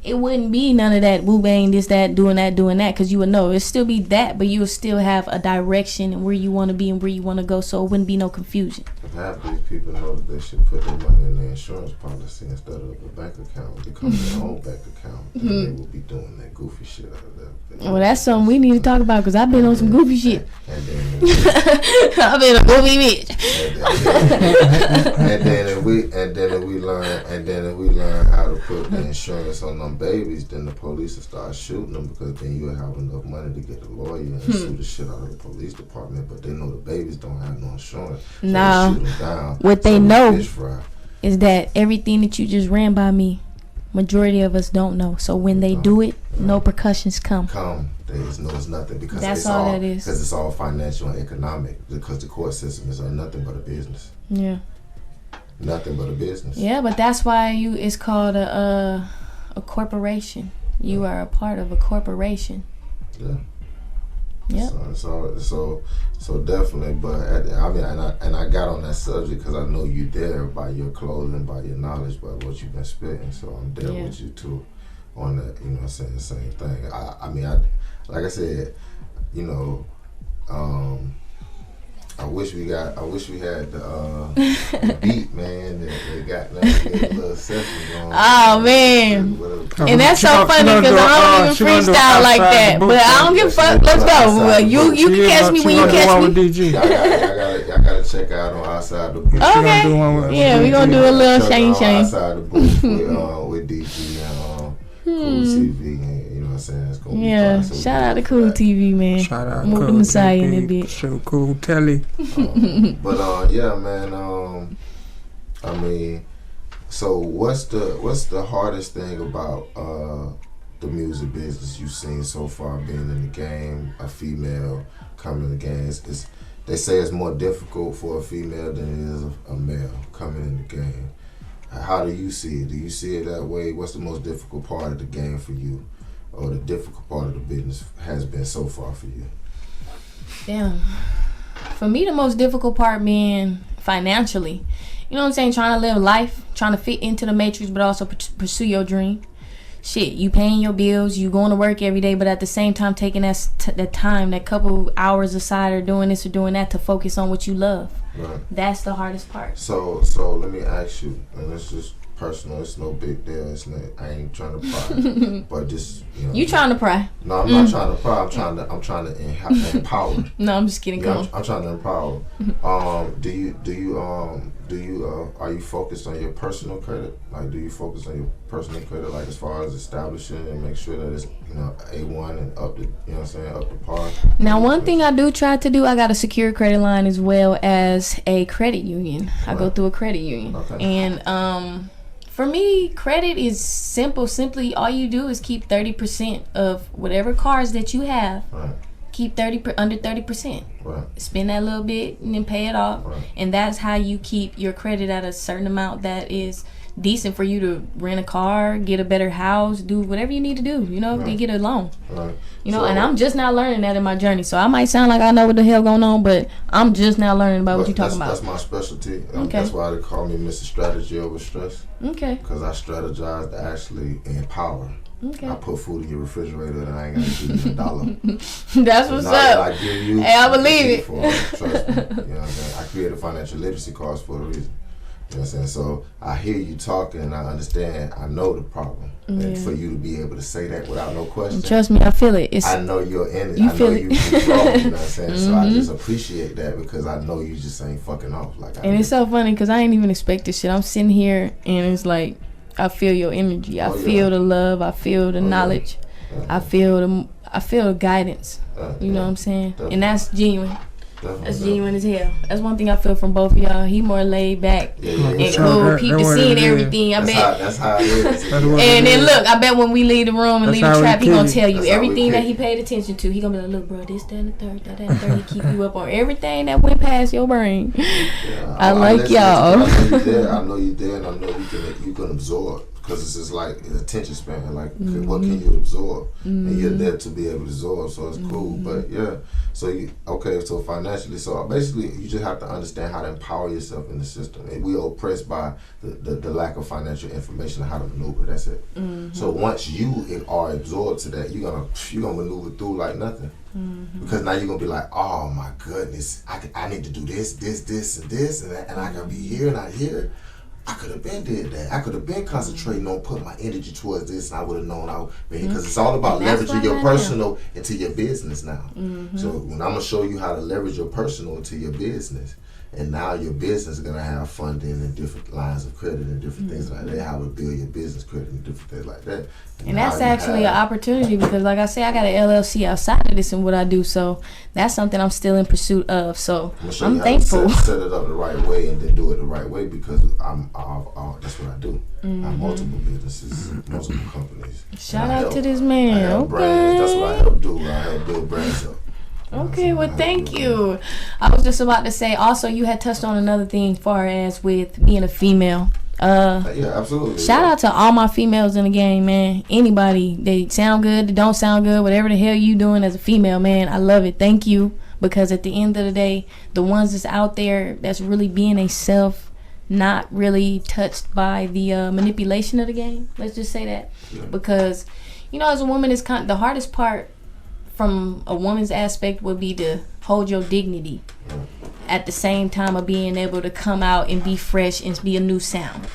it wouldn't be none of that woo bang, this, that, doing that, because you would know. It'd still be that, but you would still have a direction and where you want to be and where you want to go, so it wouldn't be no confusion. If half these people know that they should put their money in their insurance policy instead of a bank account, become their own bank account, then they will be doing that goofy shit out of that. Well, that's something we need to talk about because I've been on some goofy shit. And then I've been a goofy bitch. and then if we learn how to put the insurance on them babies, then the police will start shooting them because then you'll have enough money to get a lawyer and sue the shit out of the police department. But they know the babies don't have no insurance. So No. they shoot them down. What they know fish fry. is that everything that you just ran by me, majority of us don't know. So when they do it, no repercussions come. They just know it's nothing because That's it's all that is. Because it's all financial and economic. Because the court system is nothing but a business. Yeah. Nothing but a business. Yeah, but that's why it's called a corporation. You are a part of a corporation. Yeah. Yep. So definitely, but I got on that subject because I know you there by your clothing, by your knowledge, by what you've been spitting. So I'm there with you too on that. You know what I'm saying? The same thing. I like I said, you know, I wish we had the beat, man. They got a little session going. Oh man, and that's so funny because I don't even freestyle like that. But I don't give a fuck. Let's go. You can catch me when you catch me. Y'all gotta check out on Outside the Booth. Okay. Yeah, we gonna do a little shame. Outside the Booth with DG and Cool TV. You know what I'm saying? It's gonna be fun. So shout out to Cool TV, man. Shout out Mook the Messiah in that bitch. So Cool Telly. But yeah, man. I mean, so what's the hardest thing about the music business you've seen so far, being in the game? A female coming in the game, they say it's more difficult for a female than it is a male coming in the game. How do you see it? Do you see it that way? What's the most difficult part of the game for you, or the difficult part of the business has been so far for you? Damn. For me, the most difficult part being financially. You know what I'm saying? Trying to live life, trying to fit into the matrix, but also pursue your dream. Shit, you paying your bills, you going to work every day, but at the same time taking that time, that couple hours aside, or doing this or doing that to focus on what you love. Right. That's the hardest part. So let me ask you, and it's just personal. It's no big deal. It's not. I ain't trying to pry, but just You trying to pry? No, I'm not trying to pry. I'm trying to empower. No, I'm just kidding. Go on. I'm trying to empower. Are you focused on your personal credit? Like, do you focus on your personal credit, like as far as establishing and make sure that it's A1 and up to up to par? Now, one thing I do try to do, I got a secure credit line as well as a credit union. I go through a credit union, and for me, credit is simple. Simply, all you do is keep 30% of whatever cards that you have. Right. keep under 30%. Right. Spend that little bit and then pay it off. Right. And that's how you keep your credit at a certain amount that is decent for you to rent a car, get a better house, do whatever you need to do, you know, Right. to get a loan. Right. You know, So, and I'm just now learning that in my journey. So I might sound like I know what the hell going on, but I'm just now learning about what you're talking about. That's my specialty. Okay. That's why they call me Mr. Strategy Over Stress. Okay. Because I strategize to actually empower. Okay. I put food in your refrigerator and I ain't gonna give you $1. That's what's Not that up. I give you, Hey, I believe give it. you for it. Trust me. You know what I'm saying? I created financial literacy cards for a reason. You know what I'm saying? So I hear you talking and I understand. I know the problem. And for you to be able to say that without no question. Trust me, I feel it. It's I know you're in it. You I feel know it. you control, you know what I'm saying? So I just appreciate that because I know you just ain't fucking off. Like I and it's so funny because I ain't even expect this shit. I'm sitting here and it's like I feel your energy. I feel the love. I feel the knowledge. Yeah. I feel the guidance. You know what I'm saying? Definitely. And that's genuine. Definitely. That's genuine as hell. That's one thing I feel from both of y'all. He more laid back and Yeah. cool. That- Peep that to what seeing it is. everything. I bet. That's how it is. That's what And it then is. look, I bet when we leave the room and That's leave the how we trap, he gonna kick it. tell you That's how we everything that kick he paid attention to. He gonna be like, look, bro, this, that, and the third, that, and the third. He keep you up on everything that went past your brain. Yeah, I like listen y'all. to you. I know you there, and I know you can absorb because it's just like an attention span. Like, what can you absorb? And you're there to be able to absorb, so it's cool. But yeah, so so financially, so basically, you just have to understand how to empower yourself in the system. And we are oppressed by the lack of financial information and how to maneuver. That's it. So once you are absorbed to that, you're gonna maneuver through like nothing. Because now you're gonna be like, oh my goodness, I need to do this, and this, and that, and I gotta be here and not here. I could have been did that. I could have been concentrating on putting my energy towards this, and I would have known I would. Because it's all about And that's leveraging why your I personal into your business now. So when I'm gonna show you how to leverage your personal into your business, and now your business is gonna have funding and different lines of credit and different things like that. How to build your business credit and different things like that. And that's actually an opportunity because, like I say, I got an LLC outside of this and what I do. So that's something I'm still in pursuit of. So I'm thankful. Set it up the right way and then do it the right way because that's what I do. I have multiple businesses, multiple companies. Shout And I out to help- this I man. help brands. That's what I help do. I help build brands up. Okay, well, thank you. I was just about to say, also, you had touched on another thing far as with being a female. Yeah, absolutely. Shout out to all my females in the game, man. Anybody, they sound good, they don't sound good, whatever the hell you doing as a female, man, I love it. Thank you. Because at the end of the day, the ones that's out there that's really being a self, not really touched by the manipulation of the game. Let's just say that. Yeah. Because, you know, as a woman, it's the hardest part from a woman's aspect would be to hold your dignity at the same time of being able to come out and be fresh and be a new sound.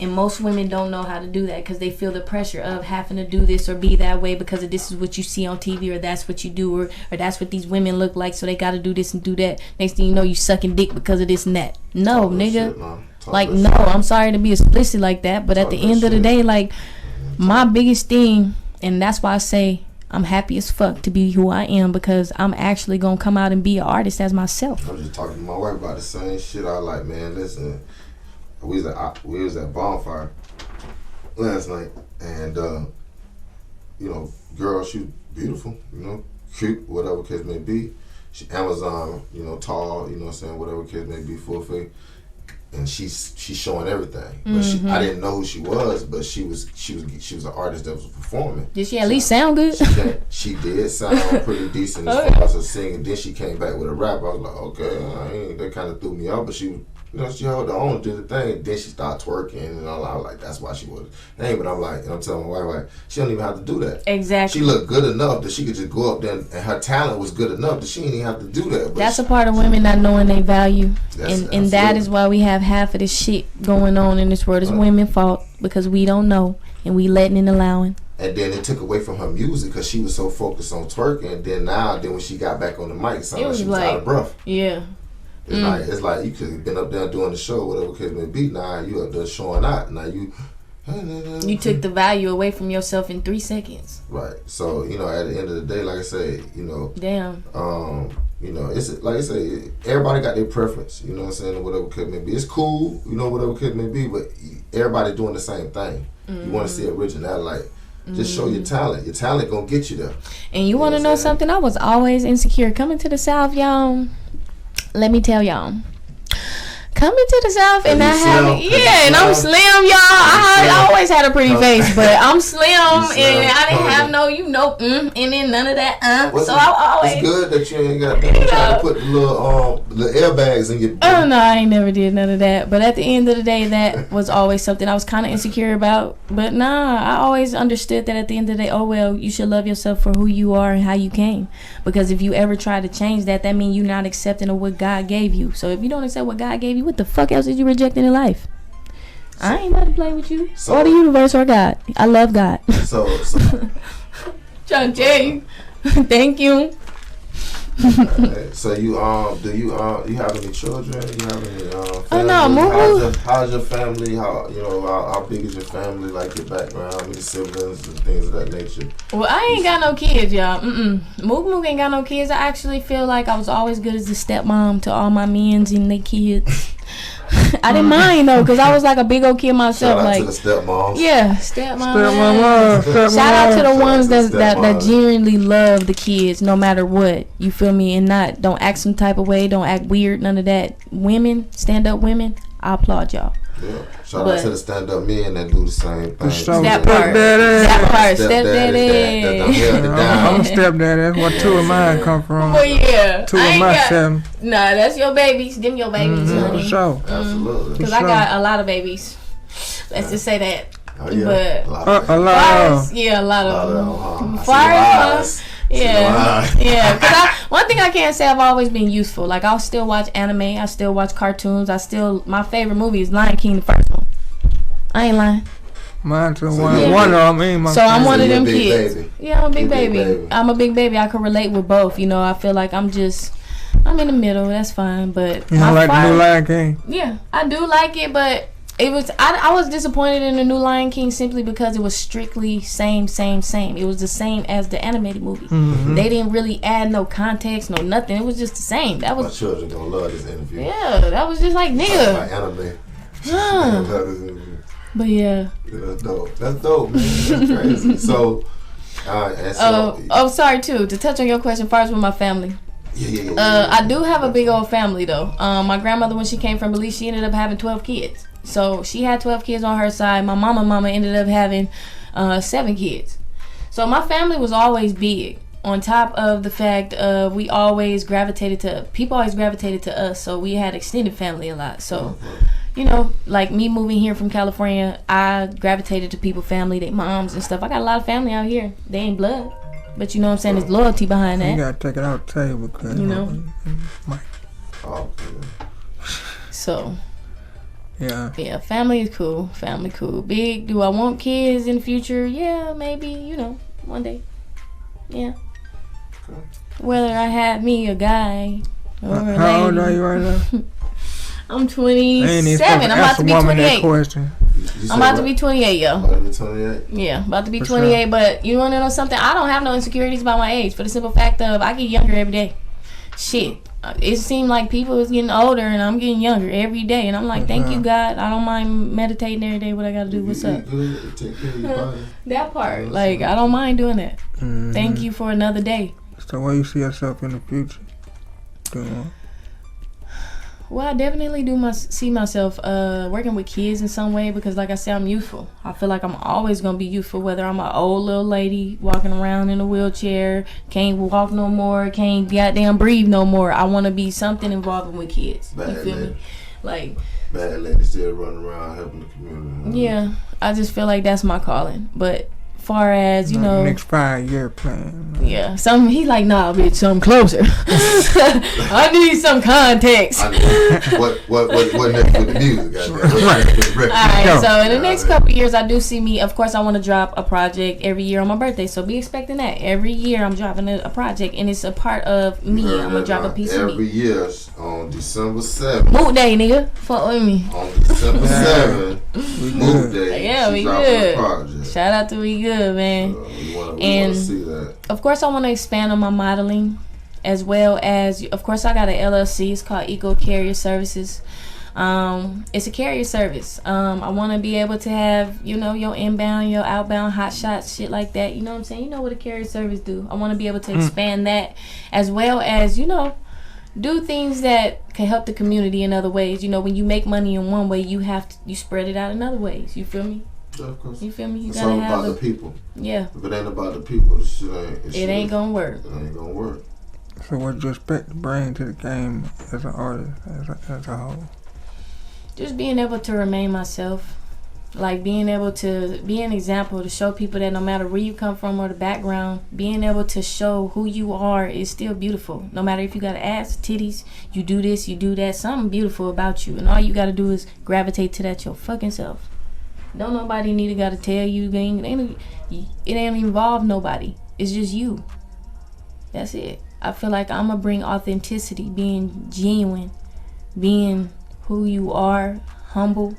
And most women don't know how to do that because they feel the pressure of having to do this or be that way because of this is what you see on TV or that's what you do or that's what these women look like, so they got to do this and do that. Next thing you know, you sucking dick because of this and that. No, Talk that nigga. shit, man. Talk Like, that no, shit. I'm sorry to be explicit like that, but at Talk the that end of the shit. day, like, my biggest thing, and that's why I say I'm happy as fuck to be who I am because I'm actually going to come out and be an artist as myself. I was just talking to my wife about the same shit. I was like, man, listen, we was at Bonfire last night, and you know, girl, she was beautiful, you know, cute, whatever case may be. She Amazon, you know, tall, you know what I'm saying, whatever case may be, full face. And she's showing everything. But I didn't know who she was, but she was an artist that was performing. Did she at least sound good? She did sound pretty decent as far as her singing. Then she came back with a rap. I was like, okay, that kind of threw me off. But she was, you know, she held her own, did the thing. And then she started twerking and all. I was like, that's why she was. Hey, but I'm like, and I'm telling my wife, like, she don't even have to do that. Exactly. She looked good enough that she could just go up there, and her talent was good enough that she didn't even have to do that. But That's a part of women not knowing their value. And that absolutely. is why we have half of this shit going on in this world. It's women's fault because we don't know and we letting and allowing. And then it took away from her music because she was so focused on twerking. And then when she got back on the mic, it sounded like she was out of breath. Yeah. It's like you could have been up there doing the show, whatever case may be. Now you up there showing out. Now you took the value away from yourself in 3 seconds. Right. So, you know, at the end of the day, like I say, you know, Damn. you know, it's like I say, everybody got their preference, you know what I'm saying, or whatever case may be. It's cool, you know, whatever case may be, but everybody doing the same thing. You want to see originality, like Just show your talent. Your talent gonna get you there. And you want to know something? I was always insecure. Coming to the South, y'all, let me tell y'all. Coming to the South and not having, and I'm slim, y'all. I always had a pretty face, but I'm slim and I didn't have no, and then none of that, so I always. It's good that you ain't got that. Try to put the little airbags in your. Oh no, I ain't never did none of that. But at the end of the day, that was always something I was kind of insecure about. But nah, I always understood that at the end of the day, oh well, you should love yourself for who you are and how you came. Because if you ever try to change that, that means you're not accepting of what God gave you. So if you don't accept what God gave you, what the fuck else did you reject in life? I ain't about to play with you or the universe or God. I love God. So Trying to tell you. Thank you. So you you have any children? You have any family? Oh no, how's your family? How big is your family? Like your background, how many siblings and things of that nature? Well, I ain't got no kids, y'all. Mook ain't got no kids. I actually feel like I was always good as a stepmom to all my men's and their kids. I didn't mind though, cause I was like a big old kid myself. Shout out like to the stepmoms. Yeah, stepmom. Shout out to the ones that genuinely love the kids, no matter what. You feel me? And don't act some type of way, don't act weird, none of that. Women, stand up women, I applaud y'all. Yeah. Shout out to the stand-up men that do the same thing. That part, stepdaddy. I'm a stepdaddy. That's where two of mine come from. Well, yeah. Two of my seven. Nah, that's your babies. Them your babies, honey. For sure. Absolutely. Because I got a lot of babies. Let's just say that. Oh, yeah. But a lot of them. Fires. Yeah. Cause one thing I can't say, I've always been useful. Like I'll still watch anime. I still watch cartoons. My favorite movie is Lion King, the first one. I ain't lying. Mine too. One of them. So I'm one of them kids. Baby. Yeah, I'm a big baby. I'm a big baby. I can relate with both. I feel like I'm in the middle. That's fine. But you don't like the new Lion King? Yeah, I do like it, but. I was disappointed in the new Lion King simply because it was strictly same. It was the same as the animated movie. Mm-hmm. They didn't really add no context, no nothing. It was just the same. That was my children gonna love this interview. Yeah, that was just like nigga. Like anime. But yeah. That's dope, man. That's crazy. So, sorry too. To touch on your question, first with my family. Yeah. I do have a big old family though. My grandmother, when she came from Belize, she ended up having 12 kids. So she had 12 kids on her side. My mama ended up having 7 kids. So my family was always big. On top of the fact people always gravitated to us. So we had extended family a lot. So, like me moving here from California, I gravitated to people, family, their moms and stuff. I got a lot of family out here. They ain't blood. But you know what I'm saying? There's loyalty behind that. You gotta take it out the table, because So yeah, family is cool. Family cool. Big. Do I want kids in the future? Yeah, maybe. One day. Yeah. Okay. Whether I have me a guy or a lady. How old are you right now? I'm 27. I'm about to be 28. I'm about to be 28, yo. About to be 28? Yeah, about to be 28. Sure. But you want to know something? I don't have no insecurities about my age, for the simple fact of I get younger every day. Shit. It seemed like people is getting older and I'm getting younger every day. And I'm like, thank you, God. I don't mind meditating every day. What I got to do. What's up? Take care of your body. That part. Like, I don't mind doing that. Mm-hmm. Thank you for another day. So where you see yourself in the future? Well, I definitely see myself working with kids in some way because, like I said, I'm youthful. I feel like I'm always going to be youthful, whether I'm an old little lady walking around in a wheelchair, can't walk no more, can't goddamn breathe no more. I want to be something involving with kids. You feel me? Like, bad lady still running around helping the community. Yeah, I just feel like that's my calling. But far as next 5-year plan. Yeah, he like, nah, bitch, something closer. I need some context. What next with the music? Alright, so in the next couple years, I do see me. Of course, I want to drop a project every year on my birthday, so be expecting that. Every year, I'm dropping a project, and it's a part of me. I'm gonna drop a piece of me. Every year on December 7th. Mook Day, nigga. Fuck with me. On December 7th, Mook Day. Yeah, we good. Shout out to We Good, man. We want to see that. Of course, I want to expand on my modeling, as well as, of course, I got an LLC. It's called Eco Carrier Services. It's a carrier service. I want to be able to have, you know, your inbound, your outbound hot shots, shit like that. You know what I'm saying? You know what a carrier service do. I want to be able to expand that, as well as, you know, do things that can help the community in other ways. You know, when you make money in one way, you spread it out in other ways. You feel me? Yeah, of course. You feel me? It's all about the people. Yeah. If it ain't about the people, the shit ain't gonna work. It ain't gonna work. So what do you expect to bring to the game as an artist, as a whole? Just being able to remain myself. Like being able to be an example to show people that no matter where you come from or the background, being able to show who you are is still beautiful. No matter if you got ass, titties, you do this, you do that, something beautiful about you. And all you gotta do is gravitate to that your fucking self. Don't nobody need to gotta tell you. It ain't involve nobody. It's just you. That's it. I feel like I'm gonna bring authenticity, being genuine, being who you are, humble,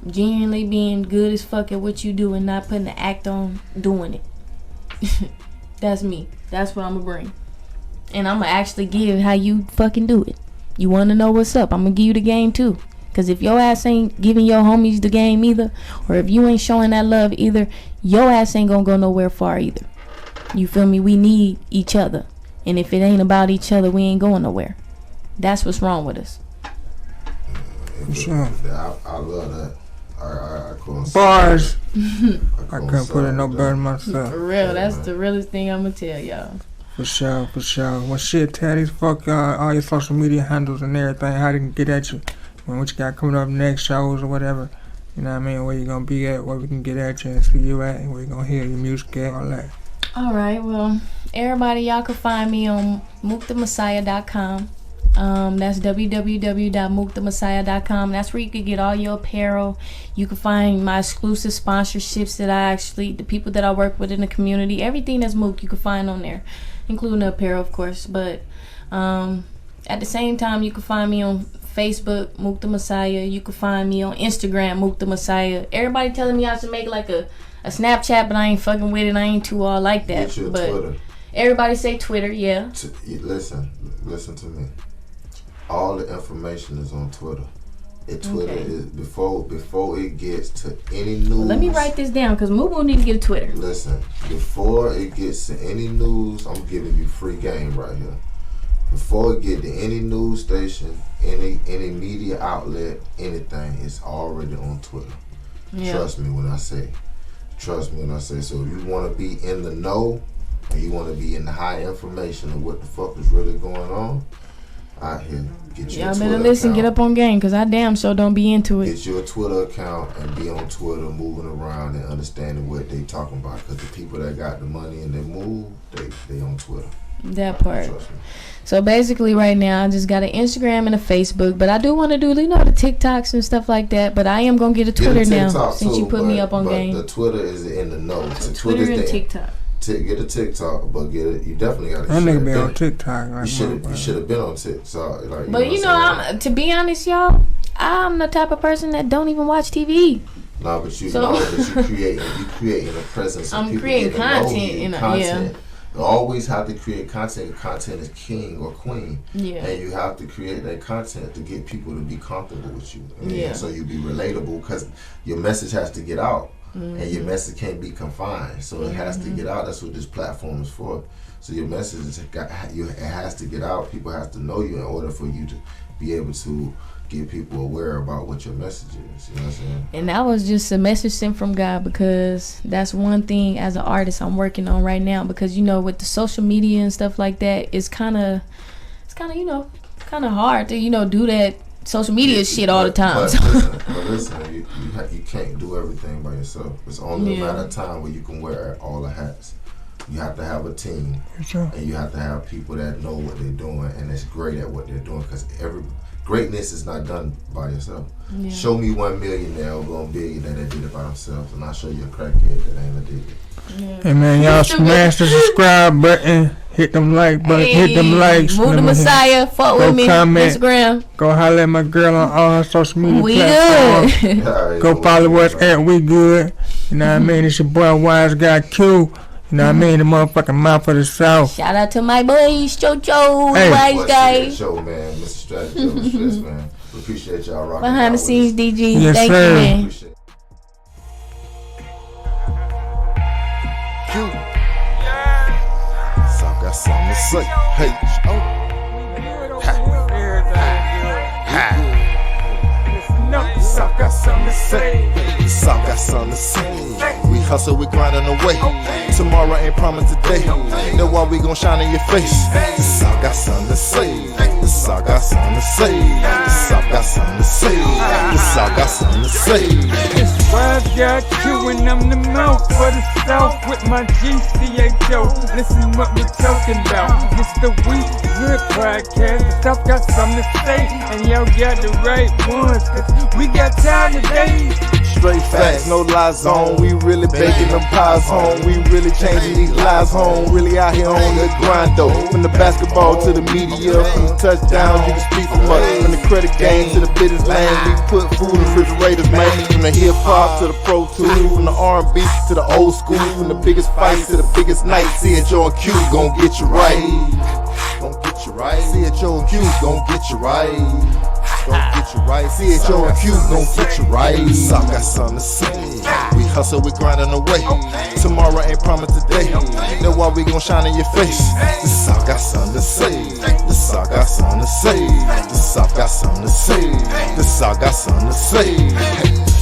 genuinely being good as fuck at what you do and not putting the act on doing it. That's me. That's what I'm gonna bring. And I'm gonna actually give how you fucking do it. You wanna know what's up? I'm gonna give you the game too. Cause if your ass ain't giving your homies the game either, or if you ain't showing that love either, your ass ain't gonna go nowhere far either. You feel me? We need each other. And if it ain't about each other, we ain't going nowhere. That's what's wrong with us. Sure. I love that. I Bars. I couldn't put it no better than myself. For real, that's the realest thing I'm gonna tell y'all. For sure. Well, shit, Teddy's fuck all your social media handles and everything. How they can get at you? What you got coming up next, shows or whatever. You know what I mean? Where you gonna be at? Where we can get at you and see you at? Where you gonna hear your music at? All that. All right. Well, everybody, y'all can find me on mookthemessiah.com. That's www.mookthemessiah.com. That's where you can get all your apparel. You can find my exclusive sponsorships that the people that I work with in the community. Everything that's Mook, you can find on there, including the apparel, of course. But at the same time, you can find me on Facebook, Mook The Messiah. You can find me on Instagram, Mook The Messiah. Everybody telling me I should make like a Snapchat, but I ain't fucking with it. I ain't too all like that. Get your but Twitter. Everybody say Twitter, yeah. Listen to me. All the information is on Twitter. Twitter is before it gets to any news. Let me write this down because Mook will need to get a Twitter. Listen, before it gets to any news, I'm giving you free game right here. Before it get to any news station, any media outlet, anything, it's already on Twitter. Yeah. Trust me when I say. So if you want to be in the know and you want to be in the high information of what the fuck is really going on out here, get your Y'all Twitter better listen, account. Get up on game, because I damn sure don't be into it. Get your Twitter account and be on Twitter, moving around and understanding what they talking about. Because the people that got the money and they move, they on Twitter. That part. So basically right now I just got an Instagram and a Facebook, but I do want to do, you know, the TikToks and stuff like that, but I am going to get a Twitter now since you put me up on game. The Twitter is in the know. Twitter and TikTok. Get a TikTok, but you definitely got to. That nigga be on TikTok. Right, you should have been on TikTok. Like, but you know, to be honest, y'all, I'm the type of person that don't even watch TV. No, but you creating a presence. I'm creating content. Yeah. You always have to create content. Content is king or queen. Yeah. And you have to create that content to get people to be comfortable with you. Yeah. So you be relatable because your message has to get out. Mm-hmm. And your message can't be confined. So it has to get out. That's what this platform is for. So your message it has to get out. People have to know you in order for you to be able to get people aware about what your message is. You know what I'm saying? And that was just a message sent from God, because that's one thing as an artist I'm working on right now, because, you know, with the social media and stuff like that, it's kind of you know, kind of hard to, you know, do that social media shit all the time. But listen, you can't do everything by yourself. It's only a matter of time where you can wear all the hats. You have to have a team, and you have to have people that know what they're doing and that's great at what they're doing, because greatness is not done by yourself. Yeah. Show me one millionaire or one billionaire that did it by themselves, and I'll show you a crackhead that ain't did it. Yeah. Hey man, y'all smash the subscribe button, hit them like button, hit them likes. Mook The Messiah, fuck with me, comment, Instagram. Go holler at my girl on all her social media we platforms. Good. Go follow us at We Good. You know what I mean? It's your boy Wise Guy Q. You know what I mean? The motherfucking mouth of the South. Shout out to my boy C.H.O. Hey. Wise guy. C.H.O, man, Mr. Strategy, Mr. Stress, man. We appreciate y'all rocking Behind out the with scenes, us. DG. Yes, Thank sir. you, man. Appreciate it. Guud. South got something to say. H.O. South got something to say. The South got something to say. We hustle, we grinding away. Tomorrow ain't promised today. Know why we gon' shine in your face. The South got something to say. The South got something to say. The South got something to say. The South got something to say. It's Wise Guy Q and I'm the mouth for the South with my C.H.O. Listen what we're talking about. It's the Week Good podcast. The South got something to say, and y'all got the right ones, 'cause we got time today. Straight facts, no lies on. We really baking them pies home. We really changing these lives home. Really out here on the grind though. From the basketball to the media, from the touchdowns, you can speak from us. From the credit game to the business lane, we put food in refrigerators, man. From the hip hop to the pro tool, from the R&B to the old school, from the biggest fights to the biggest nights. C.H.O and Q gon' get you right. Gon' get you right. C.H.O and Q gon' get you right. Gon' get you right. C.H.O and Q gon' get you right. The South got something to say. We hustle, we grinding away. Tomorrow ain't promised today. Know why we gon' shine in your face. The South got something to say. The South got something to say. The South got something to say. The South got something to say.